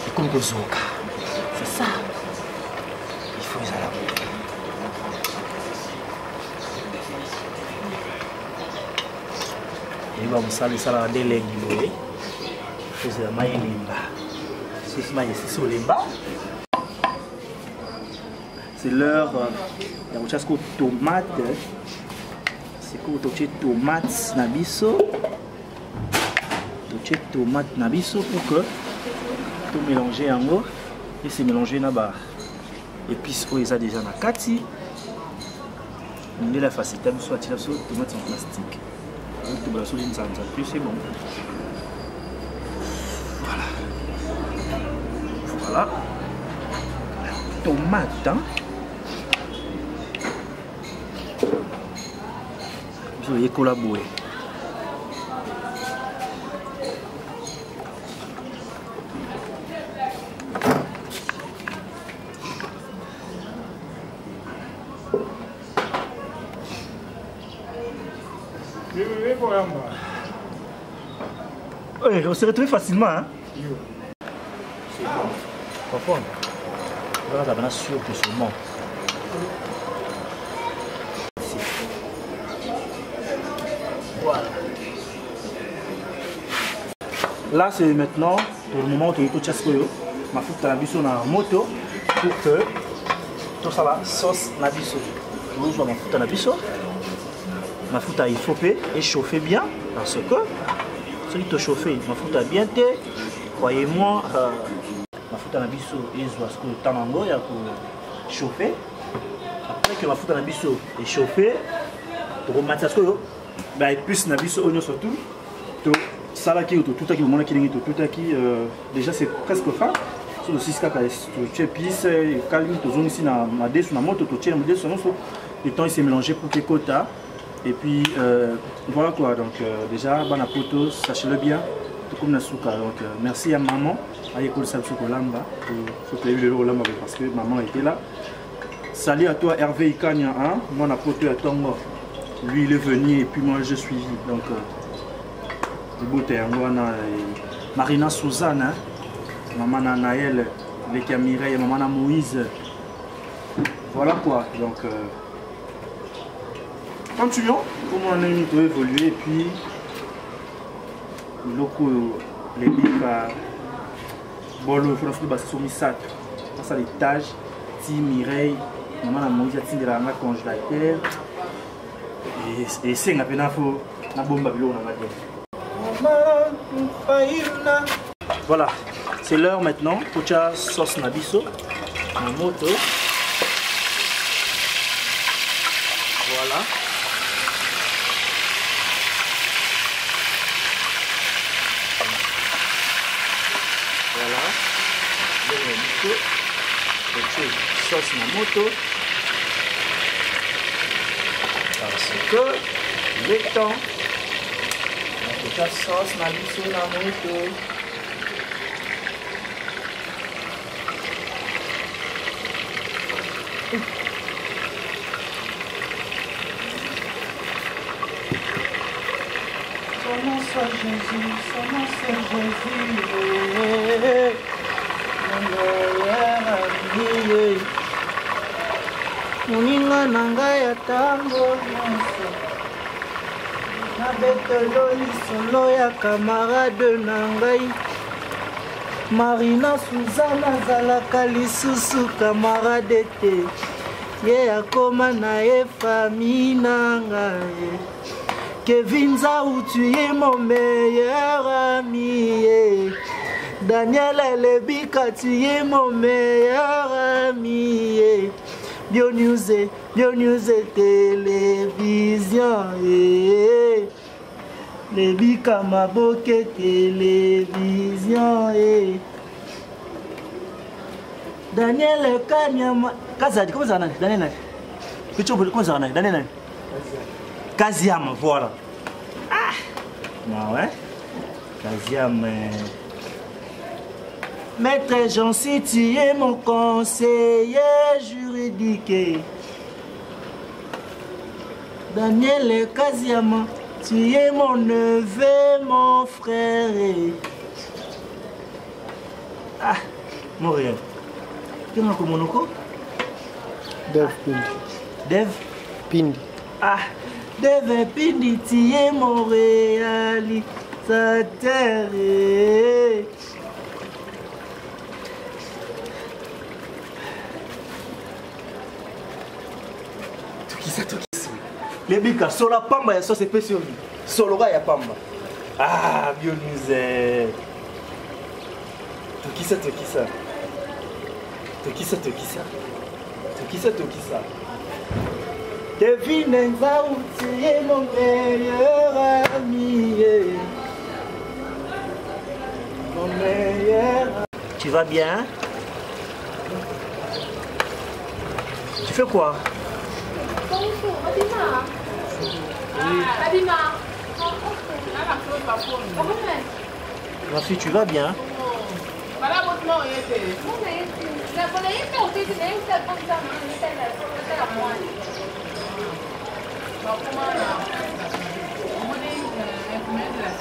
Speaker 4: Et comme Gozoka. C'est ça. Il faut les aller. Et va me saler ça là des lengi boy. C'est la maille limba. C'est maille c'est sur les bas. C'est l'heure il y a autre chose que tomate. C'est quoi autre tomate na biso. Tomate nabiso pour que tout mélanger en haut et c'est mélangé là-bas. Épices où ils ont déjà na kati. On est la facilité de soit tirer sur tomate en plastique. Donc tout la souligne ça plus c'est bon. Voilà. Voilà. Tomate. Hein? Vous allez collaborer. Oui, on se retrouve facilement. Hein? C'est bon. Parfois, on va la sûr que c'est bon. Voilà. Là, c'est maintenant le moment où tu as tout ma foute à la biso dans la moto pour que tout ça la sauce la biso. Je vais ma foute à la biso. Ma foute à échauffer bien parce que Ce qui te chauffé, ma faute à bien te. Croyez-moi, ma faute à la biso est parce que le temps il y a pour chauffer. Après que ma faute à la biso est chauffé, pour remettre ça, et plus la biso oignon surtout. Ça là qui est tout à qui au moment qui est tout à qui déjà c'est presque fin. Sur le 6 kaka tu épices, calme tu zones ici na dessus na moto tu tiens dessus non le temps il s'est mélangé pour que quota et puis voilà quoi donc déjà bana poto sachez-le bien tout comme na souka donc merci à maman à l'école Samsung Olamba pour te le Olamba parce que maman était là. Salut à toi Hervé Ikanya hein moi na poto à Tongo lui il est venu et puis moi je suis donc Marina Suzanne, hein? Maman Naël, Lekia Mireille, Maman Moïse. Voilà quoi. Donc, continuons. Comment on a évolué et puis les livres, Bolo, il faut que soumis ça. Passe à l'étage, Ti Mireille, Maman Moïse, Ti de la congélateur. Et c'est un peu na bombe à l'eau. Voilà, c'est l'heure maintenant. Pocha sauce nabiso, ma moto. Voilà. Voilà. Le nabiso. Pocha sauce ma moto. Parce que le temps. La sauce na biso na moto. Comment ça Jésus, comment ça Jésus, moninga na ngai ya tango nyonso nabetelo lisolo ya camarade na ngai Marina Suzana azalaka lisusu camarade te ye akoma na ye famille na ngai Kevin Zaou tu es mon meilleur ami Daniel Elebika tu es mon meilleur ami Bio News télévision Lebika Maboke télévision Daniel Kanyama Kazadi, comment ça va Daniel? Comment ça va Daniel? Kaziam, voilà. Ah non, ouais. Kaziam. Maître Jancy, tu es mon conseiller juridique. Daniel Kaziam, tu es mon neveu, mon frère. Ah, Montréal. Qui est mon monoko?
Speaker 5: Dev Pindi.
Speaker 4: Dev
Speaker 5: Pindi.
Speaker 4: Ah, Dev Pindi, tu es mon réalisateur. Les bika, sola pamba ya sauce spéciale. Solora ya pamba. Ah, bio nous Tokisa. Kevin Nzaou, tu es mon meilleur ami. Mon meilleur. Tu vas bien? Tu fais quoi? Ma fille, tu vas bien?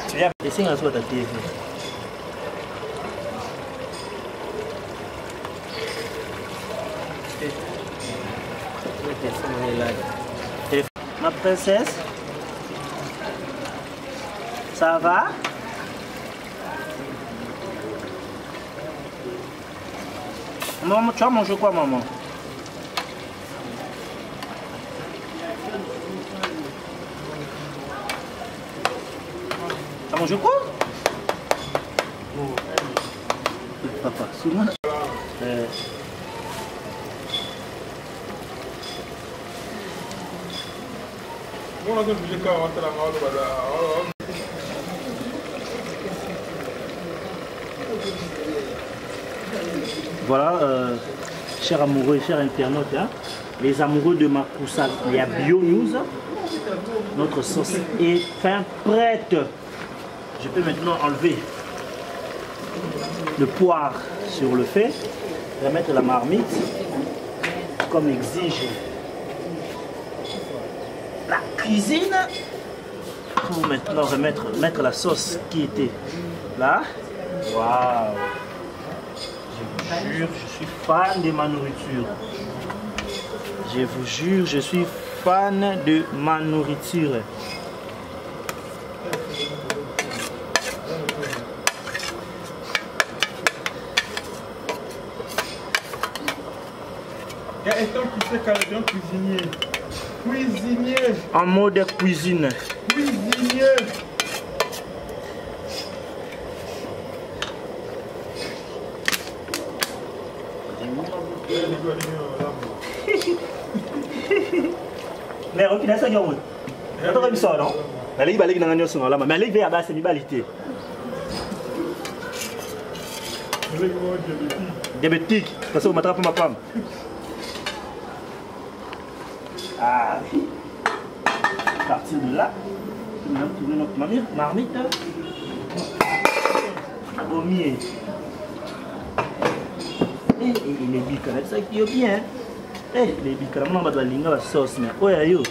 Speaker 4: Tu viens essayer à toi ta TV. Ma princesse, ça va? Maman, tu as mangé quoi, maman? Tu as mangé quoi? Papa, souvent. Voilà, chers amoureux et chers internautes, hein, les amoureux de Makoussa, il y a Bio News. Notre sauce est fin prête. Je peux maintenant enlever le poire sur le feu, remettre la marmite comme exige la cuisine pour maintenant mettre la sauce qui était là. Waouh! Je vous jure, je suis fan de ma nourriture. Je vous jure, je suis fan de ma nourriture.
Speaker 9: Il y a un temps qui sait qu'elle est cuisinier. Cuisinier.
Speaker 4: En mode cuisine.
Speaker 9: Cuisinier.
Speaker 4: Mais ok, c'est ça. On a ça, non? Mais les balais dans la notion là, mais les verres bas c'est libalité. Diabétique, parce que vous m'attrapez ma femme. Ah, à partir de là, on a trouvé notre marmite. Au mieux. Et les bicars, ça qui est bien. Eh, les bicars, on va de la sauce, mais ouais, yo.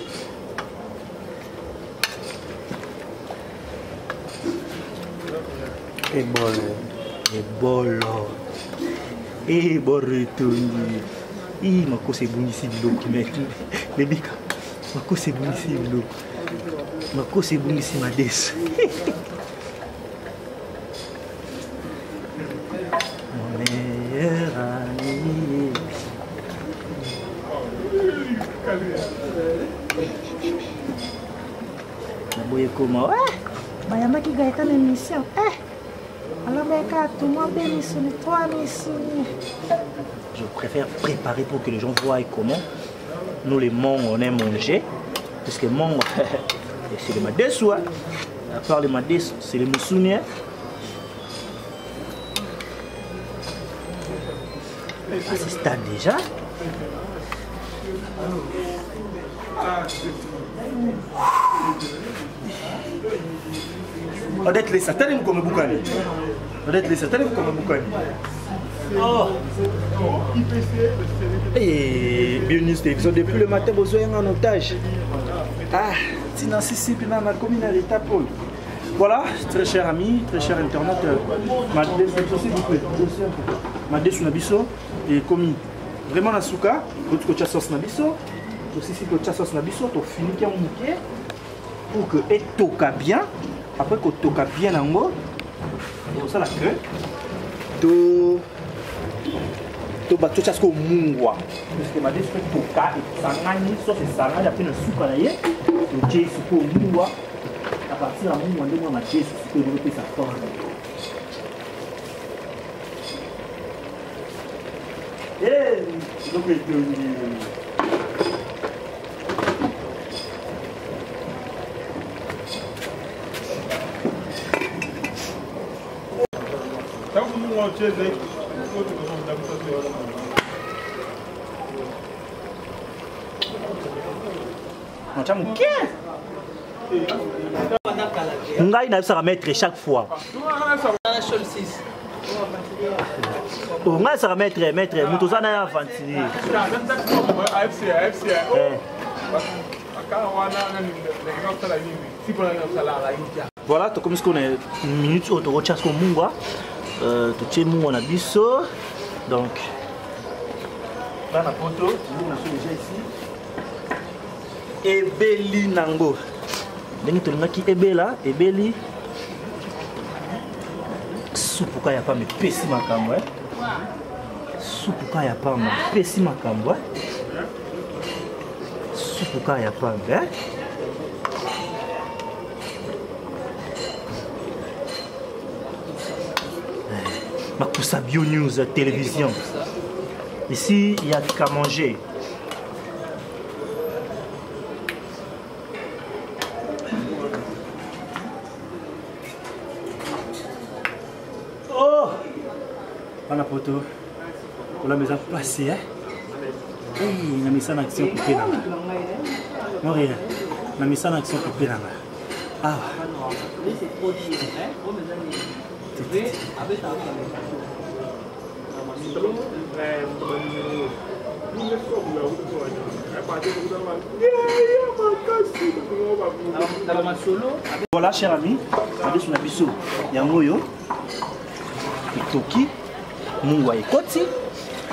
Speaker 7: Et bolo.
Speaker 4: Et borretondi. Eh, ma cause est bonne ici, les bicars. Ma cause est bonne ici, ma cause est bonne ici, ma dès. Mon meilleur ami. La boye comment?
Speaker 10: Bayama qui gagne une émission. Alors,
Speaker 4: je préfère préparer pour que les gens voient comment nous les Hmong on aime manger. Parce que Hmong, c'est les madesou. À part les madesou, c'est les moussouniens. À ce stade déjà. Odette les satanes comme Boukani. Odette les satanes comme Boukani. Oh. Et bienvenue sur l'épisode depuis le matin, besoin en otage. Ah, sinon si puis dans la commune à l'état Paul. Voilà, très cher ami, très cher internaute, ma déçu nabiso et commis vraiment la souka, l'autre côté sauce nabiso, aussi si côté sauce nabiso, tu finis qu'il y a un mouquet pour que et toka bien. Après que toka bien en haut, et ça la queue, tu vas tout ça ce que mungwa. Parce que ma déçu toka et sangani, ça c'est sangani après le souka là, le jay c'est pour mungwa. À partir de mon moment, ma pièce, c'est que je sa forme. Donc, Ngai na ça remettre chaque fois. Oh, ngai ça remettre mutoza na avancer. Voilà, tout comme ce qu'on est une minute au tour de mungwa. Tout chez nous on a biso. Donc là la photo, nous on a déjà ici. Ebeli nango. Ndenge tolingaki ebela, ebeli supuka ya pamba pesi makambo supuka ya pamba pesi makambo supuka ya pamba Makusa Bio News Télévision. Ici, il y a qu'à manger. Oh! On a photo. On a mis à passer, hein? On a mis ça en action pour pénal. Non, rien. On a mis ça en action pour pénal. Ah! Voilà, cher ami, regardez sur la biseau. Il y a un moyo. Toki, mungwa ekoti,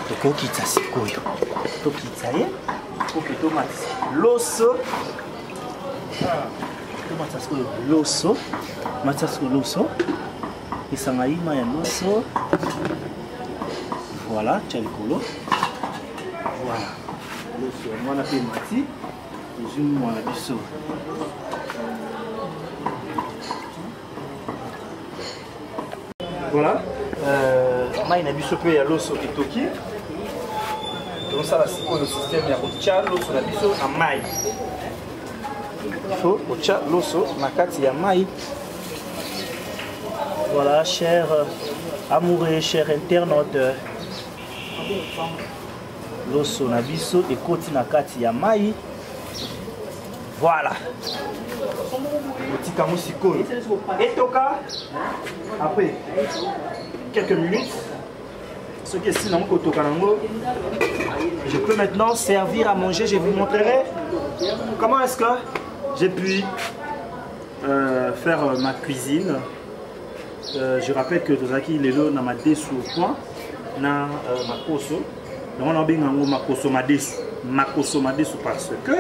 Speaker 4: tokoki tsasikoyo. Toki tsaye, toki tomate. Loso. Tomate tsasikoyo loso. Matsasko loso. Isangaima ya loso. Voilà, tchalikolo. Voilà. Loso, mwana pe mati. Zoom mwana biso. Voilà. Mai na biso pe ya loso etoki. Donc ça c'est le système ya ocha loso na biso na mai. So ocha loso na kati ya mai. Voilà, chers amoureux, chers internautes. Loso na biso ekoti na kati ya mai. Voilà. Petit kamusiko. Etoka. Après quelques minutes, ce qui est sinon je peux maintenant servir à manger. Je vous montrerai comment est-ce que j'ai pu faire ma cuisine. Je rappelle que Tozaki Lelo n'a ma déçu au point, na ma koso. Donc on a bien ma koso ma déçu parce que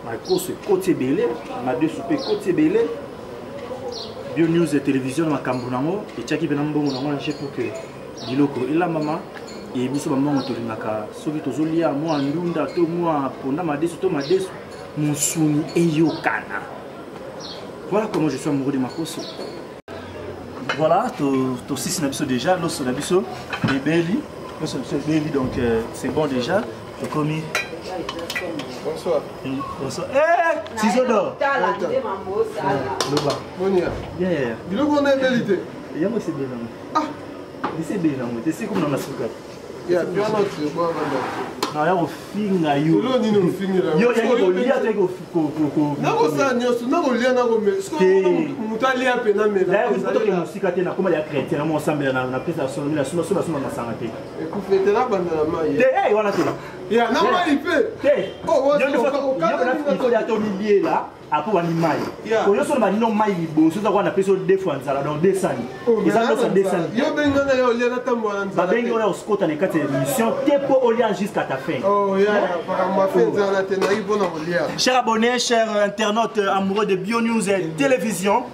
Speaker 4: ma koso côté belé, ma déçu côté belé. Bio News et Télévision ma kambunango et tchaki benambo na je pour que diloko et la maman et biso maman tolinaka soki tozolia moi ndunda to moi ponda madesu to madesu musuni eyokana. Voilà comment je suis amoureux de ma koso. Voilà, to six nabiso déjà, l'os nabiso et belly, l'os nabiso belly donc c'est bon déjà. Je commis. Bonsoir. Bonsoir. Eh, ciseaux d'or.
Speaker 8: Monia.
Speaker 4: Yeah.
Speaker 8: Il est bon en réalité.
Speaker 4: Il y a moi c'est bien. Ah. C'est bien moi. C'est comme dans la souka.
Speaker 8: Il y a bien notre bon
Speaker 4: na ya ofinga yo
Speaker 8: lo nini ofingira
Speaker 4: yo ya ko lia te ko
Speaker 8: na ko sa nyoso na ko lia na ko me sko mutali ya pena me
Speaker 4: la ko to ke musika te na koma ya chrétien na mo ensemble na pesa so na so na sangate
Speaker 8: e ku fete na banda na mai
Speaker 4: te eh wala te
Speaker 8: ya na mai pe
Speaker 4: te
Speaker 8: oh
Speaker 4: yo ne faut ya to milier là apo wani mai ko yo so na no mai liboso za kwa na pesa deux fois nzala donc 200 ezanga so 200
Speaker 8: yo benga na yo lia na tambo na nzala
Speaker 4: ba benga na oskota na kati émission te po olia jusqu'à ta fin.
Speaker 8: Oh ya para ma fin nzala te na ibo na olia.
Speaker 4: Chers abonnés, chers internautes amoureux de Bio News et Télévision,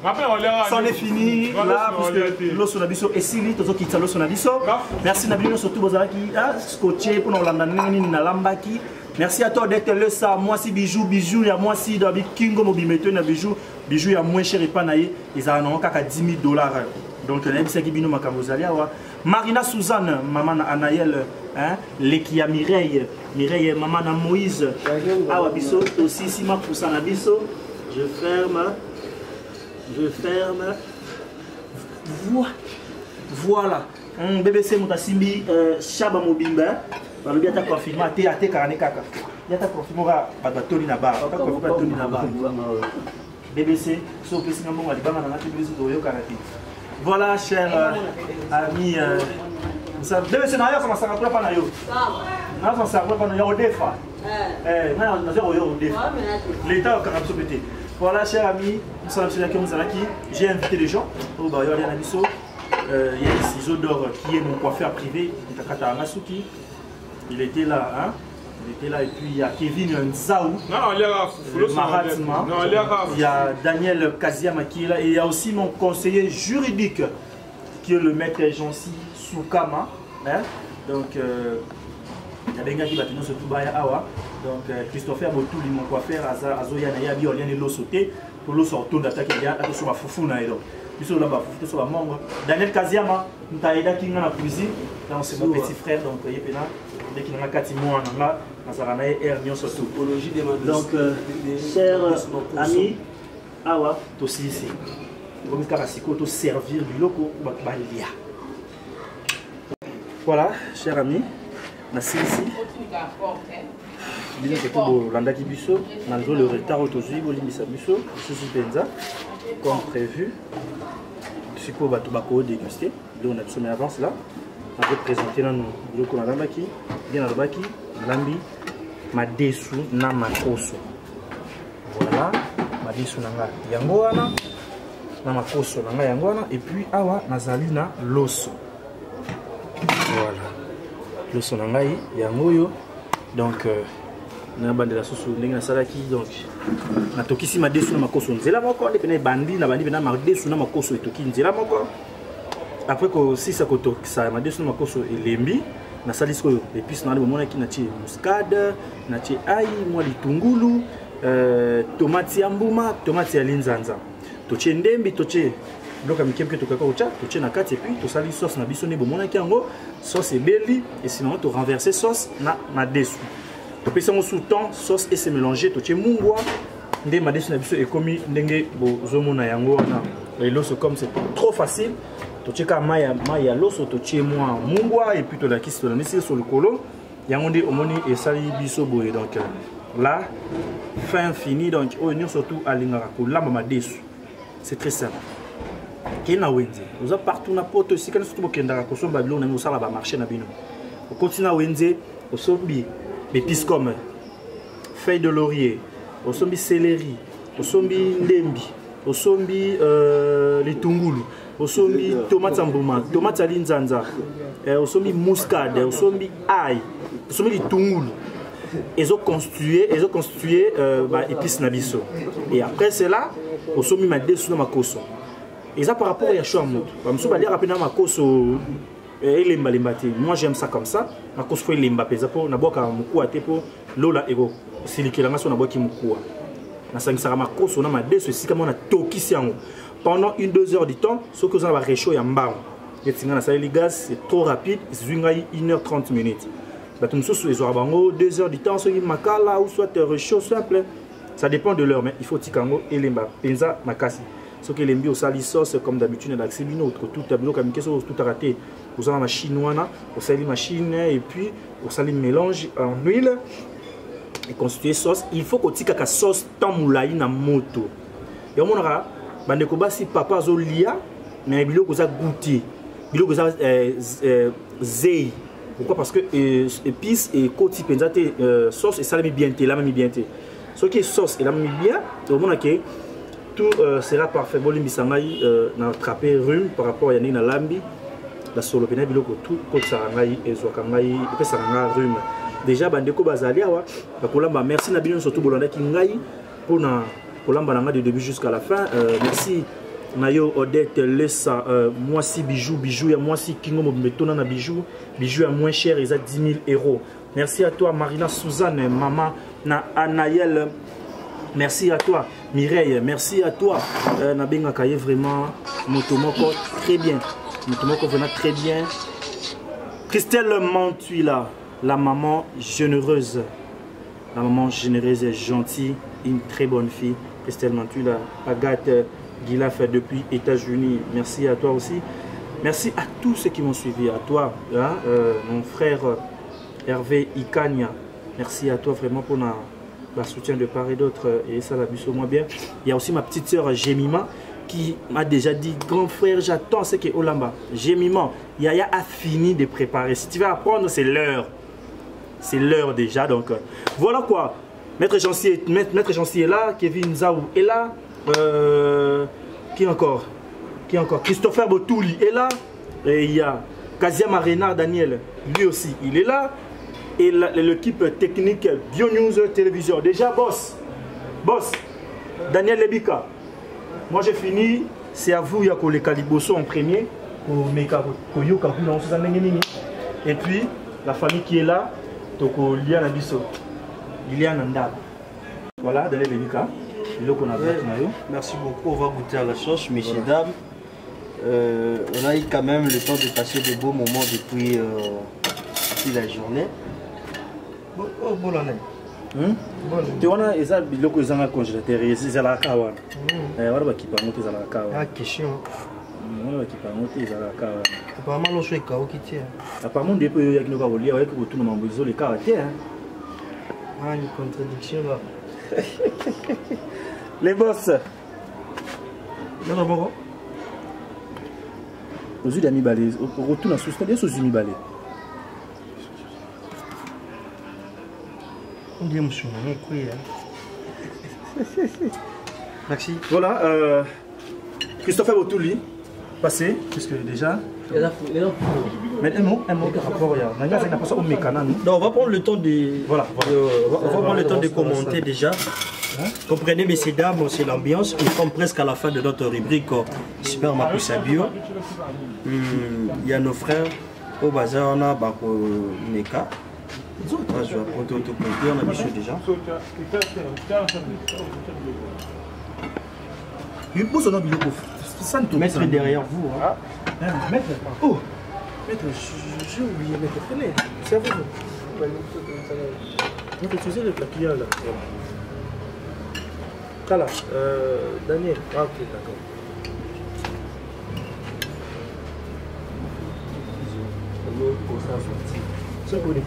Speaker 4: c'en est fini là parce que l'osso nabiso et Sili tozo kitsa l'osso nabiso. Merci Nabino surtout bozalaki scotché pour nous landa nini na lambaki. Merci à toi d'être le ça. Moi si bijou il y a moi si dans Kingo mobimeto na bijou il y a moins cher et pas naïe ils en ont qu'à $10,000. Donc on a dit que bino makambozalia wa Marina Suzanne, maman Anaël, hein, Lekia Mireille, maman Moïse, Awa Bisso, aussi Sima Poussana Bisso. Je ferme. Voilà. BBC Moutasimbi, Chaba Mobimba, par le bien ta confirmé, à te carane kaka. Il y a ta confirmé à Tony Naba, Tony Naba. BBC, sauf que si on a dit que on a dit voilà, chers amis, BBC n'a rien commencé à faire pas naïo. N'a pas ça pas naïo defa. N'a zéro euro defa. L'État a carrément pété. Voilà, chers amis, nous sommes sur la Kamuzalaki. J'ai invité les gens. Oh bah il y a un abisso. Il y a Ciseaux d'or qui est mon coiffeur privé, Takata Masuki. Il était là, hein. Il était là et puis il y a Kevin Nzaou, Mahatma, il y a Daniel Kaziama qui est là et il y a aussi mon conseiller juridique qui est le maître Jancy Soukama. Hein? Donc il y a Benga qui va tenir ce Toubaya Awa. Donc Christopher Botouli, mon coiffeur, Azoya Naya, Biolian et l'eau sauté pour l'eau sortons d'attaque il y a sur ma foufou. biso là bas fufu so ba mongo Daniel Kaziama ntaida kinga na cuisine donc c'est mon petit frère donc yepena dès qu'il na kati moi na nazarana er nyonso topologie de donc chers amis awa to sisi comme karasiko to servir biloko balia. Voilà chers amis na sisi bien que tout landaki biso malgré le retard aujourd'hui bolimbisa biso sisi penza comme prévu. Je peux déguster. Donc on a besoin d'avance là. On va présenter nous biloko na lambaki, bien na lambaki, lambi madesu na makoso. Voilà, madesu nanga yango wana na makoso nanga yango wana et puis awa nazali na loso. Voilà. Loso nanga yango yo. Donc na bande la soso ndenge na salaki donc na tokisi madesu na makoso nzela moko ndepene bandi na madesu na makoso etoki nzela moko après ko si ça koto ça madesu na makoso elembi na salisi ko épices na bomona ki na tie muscade na tie ai moi litungulu tomate ya mbuma tomate ya linzanza totie ndembi totie bloka mikemke tokaka ocha totie na kati et puis to sali sauce na biso ne bomona ki yango sauce ebeli et sinon to renverser sauce na madesu. Tu peux sous temps sauce et se mélanger tu mungwa ndé madesu na biso et komi ndenge bozomo na yango na et l'os comme c'est trop facile tu ka maya loso tu moi mungwa et puis tu la kisi la nisi sur le colo yango ndé omoni et sali biso boye donc là fin fini donc oignon surtout alingara ko lamba madesu c'est très simple kena wenze vous a partout na poto si kana surtout bokendaka ko somba bilo na ngosala ba marché na bino au continent wenze au sombi épices comme feuilles de laurier, au sombi céleri, au sombi ndembi, au sombi litungulu, au sombi tomate ambuma, tomate alinzanza, au sombi muscade, au sombi ail, au sombi litungulu. Ils ont constitué épices nabiso. Et après cela, au sombi madesu na makoso. Et ça par rapport à Yachua Mout. Comme ça, on va dire rapidement makoso. Moi j'aime ça comme ça. Ma cause faut lemba pesa po na boka mukua te po lola ego silikela ngaso na boki mukua. Na sangisa ma cause na ma deso si comme on a tokisi yango. Pendant 1-2 heures du temps, ce que ça va réchauffer ya mbao. Yetinga na sali gaz, c'est trop rapide, zwingai 1h30 minutes. Ba tumso so ezo bango 2 heures du temps, so makala ou soit réchauffe simple. Ça dépend de l'heure mais il faut tikango et lemba penza makasi. Ce que l'embio sali sauce comme d'habitude dans l'accès autre tout tableau comme quelque chose tout à rater. Vous avez la machine noire, vous avez la machine et puis vous avez le mélange en huile et constituer sauce. Il faut que tu aies sauce tant moulaï na moto. Et on aura bande ko basi papa zo lia mais bilo ko za goûter. Bilo ko za zei. Pourquoi? Parce que épices et côté penzate sauce et ça la mi bien té, la mi bien té. Ce qui est sauce et la mi bien, au moment que tout sera parfait. Bolim bisangai na attraper rhume par rapport à yani na lambi. La solo pena biloko tout pour ça ngai ezoka ngai pe ça nga rhume. Déjà bandeko bazali awa bakolamba merci na bino surtout bolanda ki ngai pour na kolamba na nga de début jusqu'à la fin. Merci Nayo Odette Lessa moi si bijou ya moi si kingo mbetona na bijou à moins cher ils à 10 000 €. Merci à toi Marina Suzanne maman na Anaël. Merci à toi Mireille, merci à toi Nabenga Kaye vraiment motomoko très bien. Motomoko vraiment très bien. Christelle Mantuila, la maman généreuse. La maman généreuse et gentille, une très bonne fille. Christelle Mantuila, Agathe Guilaf depuis États-Unis. Merci à toi aussi. Merci à tous ceux qui m'ont suivi. À toi, hein, mon frère Hervé Ikania. Merci à toi vraiment pour la soutien de part et d'autre. Et ça, la bus au moins bien. Il y a aussi ma petite sœur Jemima qui m'a déjà dit, grand frère, j'attends ce qu'est Olamba. Jemima, Yaya a fini de préparer. Si tu veux apprendre, c'est l'heure. C'est l'heure déjà. Donc, voilà quoi. Maître Jancy est là. Kevin Zaou est là. Qui encore? Christopher Botouli est là. Et il y a Kaziama Renard Daniel. Lui aussi, il est là. Et l'équipe technique BioNews Télévision. Déjà, boss, Daniel Lebika. Moi, j'ai fini. C'est à vous, Yako les Caliboso en premier. Et puis, la famille qui est là. Toko Liana Bisso. Liliane Ndab. Voilà, Daniel Lebika.
Speaker 3: Merci beaucoup. On va goûter à la sauce, messieurs, dames. On a eu quand même le temps de passer de beaux moments depuis la journée. Bonne année.
Speaker 4: Tu vois, ils ont biloko ils ont un congélateur, ils ont la kawa. Voilà ba kipa monter za la kawa.
Speaker 3: Ah question.
Speaker 4: Voilà ba kipa monter za la kawa.
Speaker 3: Apparemment l'on soit kawa qui tient.
Speaker 4: Apparemment depuis il y a qui nous va voler avec tout le monde ils ont les kawa hein.
Speaker 3: Ah une contradiction là.
Speaker 4: Les boss.
Speaker 3: Non non bon.
Speaker 4: Aux yeux d'amis balais, au retour dans ce stade, ils sont balais.
Speaker 3: On dit monsieur, on est Merci.
Speaker 4: Voilà, Christopher Botouli, passé, puisque déjà. Mais un mot par rapport à
Speaker 3: on va prendre le temps de.
Speaker 4: Voilà.
Speaker 3: On va prendre le temps de commenter déjà. Comprenez, messieurs, dames, c'est l'ambiance. Nous sommes presque à la fin de notre rubrique Super Makusa Bio. Il y a nos frères au bazar, on a Bako Neka. Je vais apporter tout compris, on a mis déjà. Maître derrière vous.
Speaker 4: Maître. Oh, maître, j'ai oublié, maître. Venez, c'est à vous. Maître, tu sais le client là. Kala, Daniel. Ah, ok, d'accord. C'est pour les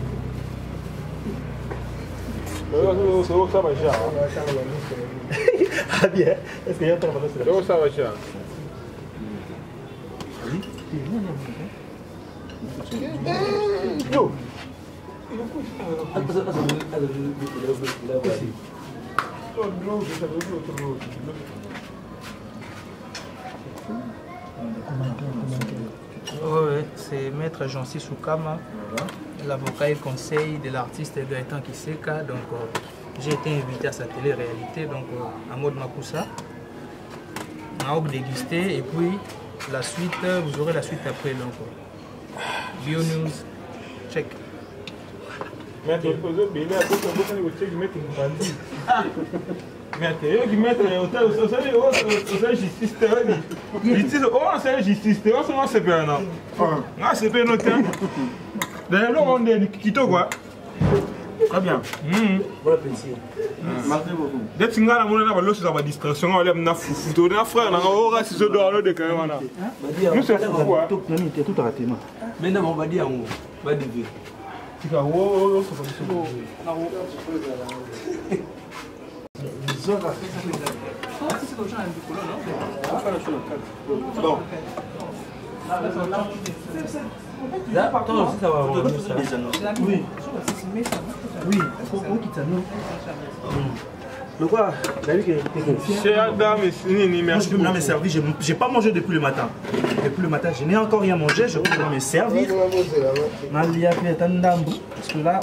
Speaker 4: ah bien, est-ce qu'il y a un temps de ça va cher. Yo.
Speaker 11: Oui, c'est Maître Jancy Soukama, l'avocat et conseil de l'artiste Gaëtan Kiseka. Donc, j'ai été invité à sa télé-réalité, donc en mode Makusa. On a dégusté et puis la suite, vous aurez la suite après. Donc, Bio News, check.
Speaker 9: Maître, il faut bien
Speaker 4: très bien. Bon appétit.
Speaker 9: Merci beaucoup. Dès que tu as la distraction, on a foutu. On a frère, on a un ciseau d'or de quand même. Nous, c'est fou.
Speaker 4: Tu as tout arrêté.
Speaker 3: Maintenant, on va dire on va dire.
Speaker 4: Bon.
Speaker 3: Là, attends, aussi ça va avoir
Speaker 4: des annonces. Oui. Oui, faut qu'on quitte ça, non. Le quoi?
Speaker 9: Chère dame, merci.
Speaker 4: Je peux me servir. J'ai pas mangé depuis le matin. Depuis le matin, je n'ai encore rien mangé. Je peux me servir. Parce que là,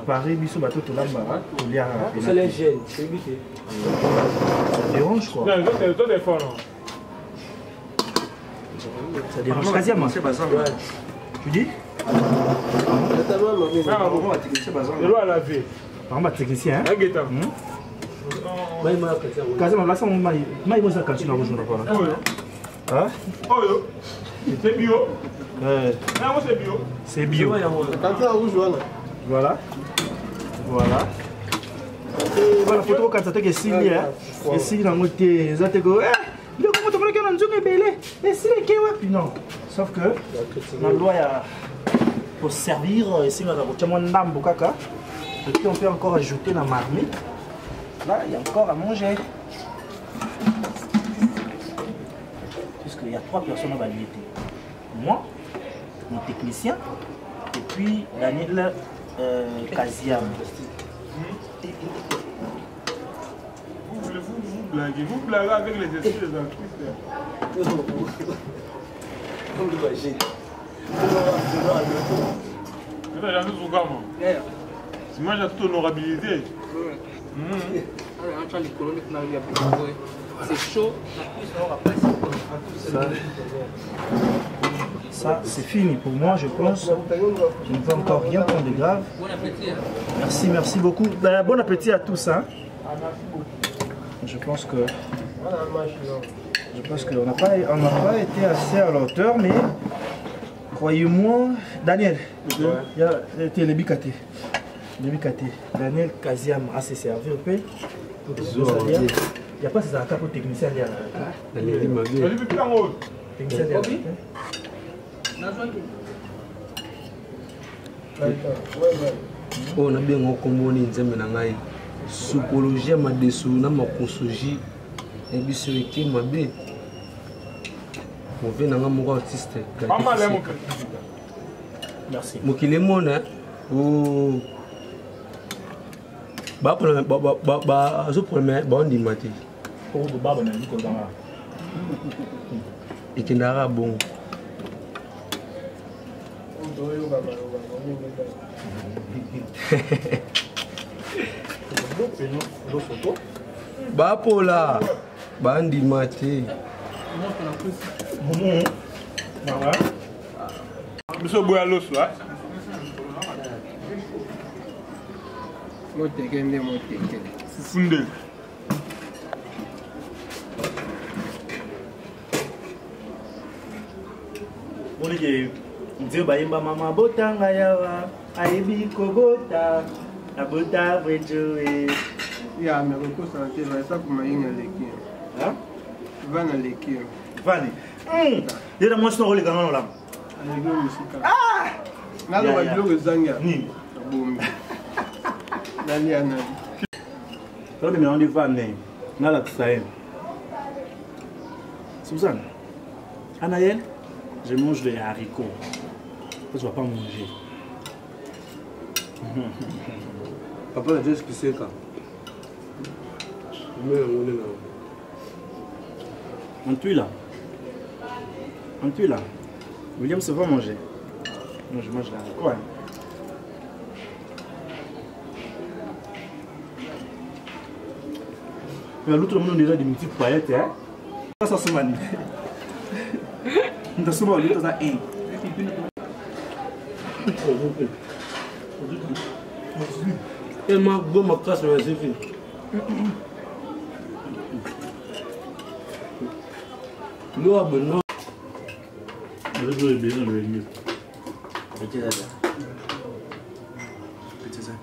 Speaker 4: Paris, Bissou, Bateau, tout là, ça les gêne. Ça dérange quoi. Ça dérange quasiment. Tu dis?
Speaker 9: Je dois laver.
Speaker 4: Par exemple, technicien. Hein?
Speaker 9: C'est bio.
Speaker 4: C'est bio. Voilà. Voilà. Et voilà, photo quand ça te ici, ici dans le thé, ça te go. Le comment tu veux qu'on joue belé? Et si les kewa non. Sauf que la loi pour servir ici on a et puis on peut encore ajouter la marmite. Là, il y a encore à manger. Puisqu'il y a 3 personnes à valider. Moi, mon technicien, et puis Daniel Kaziam.
Speaker 9: Vous blaguez avec les esprits des artistes. Moi j'ai toute honorabilité.
Speaker 11: C'est chaud.
Speaker 4: Ça, c'est fini pour moi, je pense. Je ne veux encore rien prendre de grave.
Speaker 11: Bon appétit.
Speaker 4: Merci, merci beaucoup. Ben, bon appétit à tous. Hein. Je pense que Je pense qu'on n'a pas été assez à la hauteur, mais croyez-moi, Daniel, il y a les Bikate. Daniel Kaziam a se servir peu. Il n'y a pas ces attaques pour technicien.
Speaker 5: On a bien compris nzembe psychologie madesu na makonsoji et bisoiki mabe mauvais nanga moko artiste
Speaker 4: merci
Speaker 5: mokile mona o ba zo premier ba ndima te
Speaker 4: pour baba na ndiko zanga
Speaker 5: ikindara bon bapola bandima te
Speaker 9: biso boya loso
Speaker 8: moteke nde moteke
Speaker 9: fufundeli
Speaker 4: monike nzeo bayimba mama botanga yawa ayebi kobota abota bwejoe
Speaker 8: ya mekokosa te baesa kumayinga leki vana leki
Speaker 4: vani yera mwasi na koleka ngano lama
Speaker 8: aleki mosika naloba biloko ezangia abombi nalia nani
Speaker 4: tode me ondi vane nalakisa ye Suzanne Anaël, je mange les haricots. Je ne vais pas manger.
Speaker 5: Papa a déjà expliqué ça.
Speaker 4: En tuile là. En tuile là. William se va manger. Moi je mange les haricots. Hein. Mais l'autre monde déjà des multiples paillettes. Hein? Ça se manie. On a souvent lu dans un un.
Speaker 5: Elle m'a bon ma classe mais c'est fini. L'eau a bon.
Speaker 4: Je vais bien le mieux.
Speaker 3: Petit Zada.
Speaker 4: Petit Zada.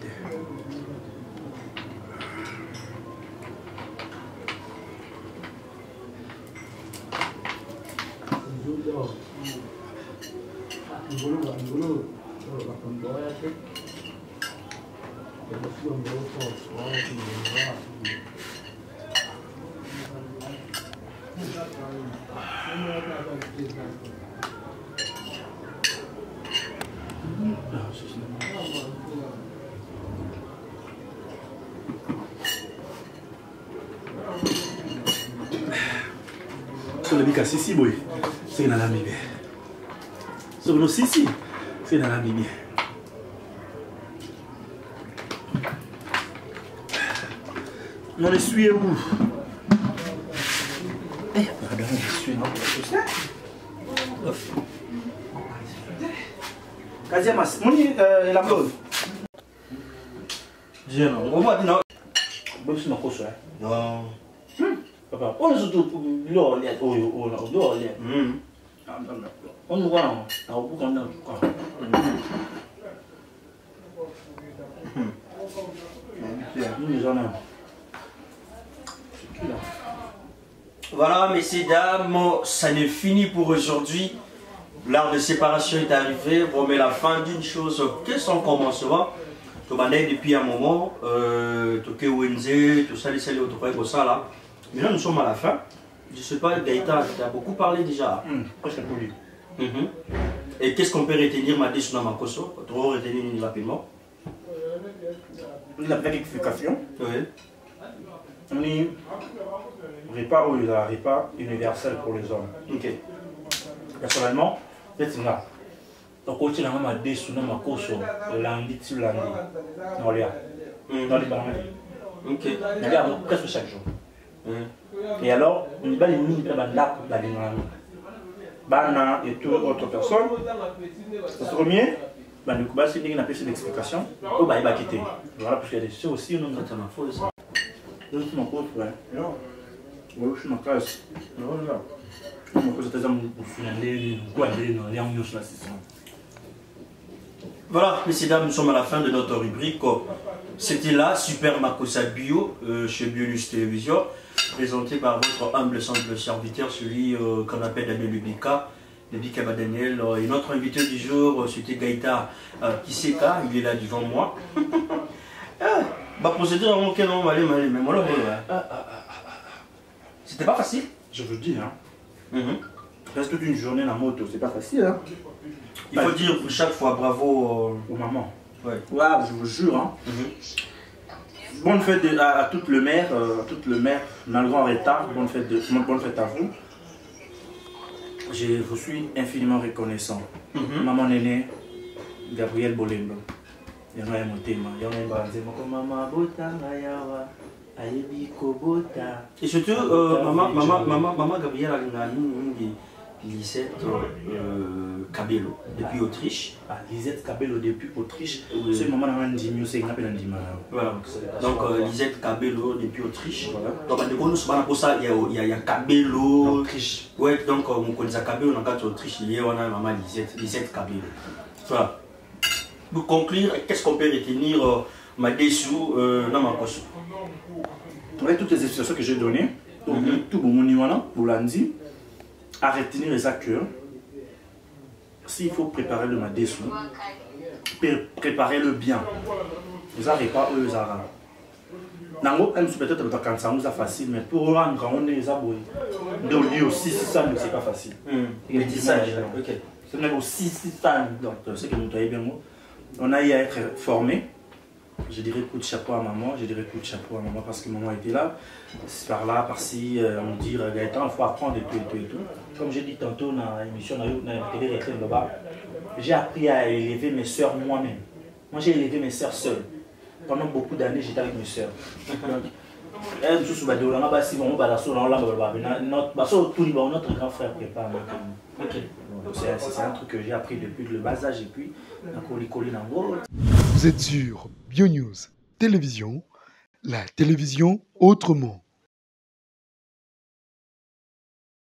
Speaker 12: Sur le bica sisi boy, c'est dans la Namibie. Sur le sisi, c'est dans la Namibie. On essuie où? Eh, pardon, on essuie non?
Speaker 4: Kaziamas, moni la blonde.
Speaker 3: Viens, on va dire non.
Speaker 4: Bon, c'est ma coche, hein?
Speaker 3: Non.
Speaker 4: Papa,
Speaker 3: On se trouve l'or, l'or, l'or, on nous voit, on va prendre un Voilà, messieurs, dames, ça n'est fini pour aujourd'hui. L'heure de séparation est arrivée. On met la fin d'une chose. Qu'est-ce qu'on commencera? Tu m'as dit depuis un moment, tu es tout ça, les là. Maintenant, nous sommes à la fin. Je ne sais pas, Gaïta, tu as beaucoup parlé déjà.
Speaker 4: Presque tout lu.
Speaker 3: Et qu'est-ce qu'on peut retenir, Madé Sunamakoso? Tu vas retenir rapidement.
Speaker 4: La planification.
Speaker 3: Oui.
Speaker 4: On y repas ou les repas universel pour les hommes.
Speaker 3: Ok.
Speaker 4: Personnellement, c'est ça. Donc, quand tu as un Madé Sunamakoso, lundi, tu lundi. Non, là. Dans les barons.
Speaker 3: Ok.
Speaker 4: Il y a presque chaque jour. Et alors, on va les mines de Bana et toute autre personne. Le premier, le Kuba, c'est une explication. On va quitter. Voilà, parce qu'il y a des choses aussi, nous avons fait ça. C'est mon pauvre frère.
Speaker 12: Oui, je suis en classe.
Speaker 3: Voilà, messieurs, dames, nous sommes à la fin de notre rubrique. C'était là, Super Makossa Bio, chez Bionus Télévision, présenté par votre humble simple serviteur, celui qu'on appelle Daniel Lubika, Lubika Daniel. Et notre invité du jour, c'était Gaïta Kiseka, il est là devant moi. Procédure avant qu'elle va aller, mais moi là, c'était pas facile.
Speaker 12: Je vous dis, hein. Reste toute une journée dans la moto, c'est pas facile, hein.
Speaker 3: Il faut dire chaque fois bravo
Speaker 12: aux mamans.
Speaker 3: Ouais.
Speaker 12: Ouais, je vous jure, hein. Bonne fête à toute le maire, malgré en retard, bonne fête à vous. Je vous suis infiniment reconnaissant. Maman Néné, Gabriel Bolembo.
Speaker 3: Et surtout, maman Gabriel a Lisette Cabello, depuis Autriche.
Speaker 12: Ah, Lisette Cabello depuis Autriche. C'est maman a un diminué, c'est une appel
Speaker 3: Voilà. Donc Lisette Cabello depuis Autriche. Donc il y a Cabello.
Speaker 12: Autriche.
Speaker 3: Ouais, donc on connaît Cabello dans quatre Autriche. Il y a maman Lisette Cabello. Voilà. Pour conclure, qu'est-ce qu'on peut retenir Madessou dans ma poche?
Speaker 12: Avec toutes les explications que j'ai données, tout le monde pour lundi. À retenir les acteurs, s'il faut préparer le Madessou, préparer le bien. Vous n'arrivez pas eux, Zara. Nango, peut-être pas quand ça nous a facile, mais pour rendre on est les aboués. Donc, lui aussi, ça, c'est pas facile.
Speaker 3: Il dit ça, ok.
Speaker 12: C'est même aussi ça, donc c'est que vous avez bien mot. On a eu à être formé. Je dirais coup de chapeau à maman, parce que maman était là, par là, par-ci, on me dit Gaëtan, il faut apprendre et tout. Comme j'ai dit tantôt dans l'émission, dans la télé, j'ai appris à élever mes soeurs moi-même. Moi j'ai élevé mes soeurs seules. Pendant beaucoup d'années, j'étais avec mes soeurs. Notre grand frère prépare. C'est un truc que j'ai appris depuis le bas âge et puis
Speaker 1: Vous êtes sur BioNews Télévision, la télévision autrement.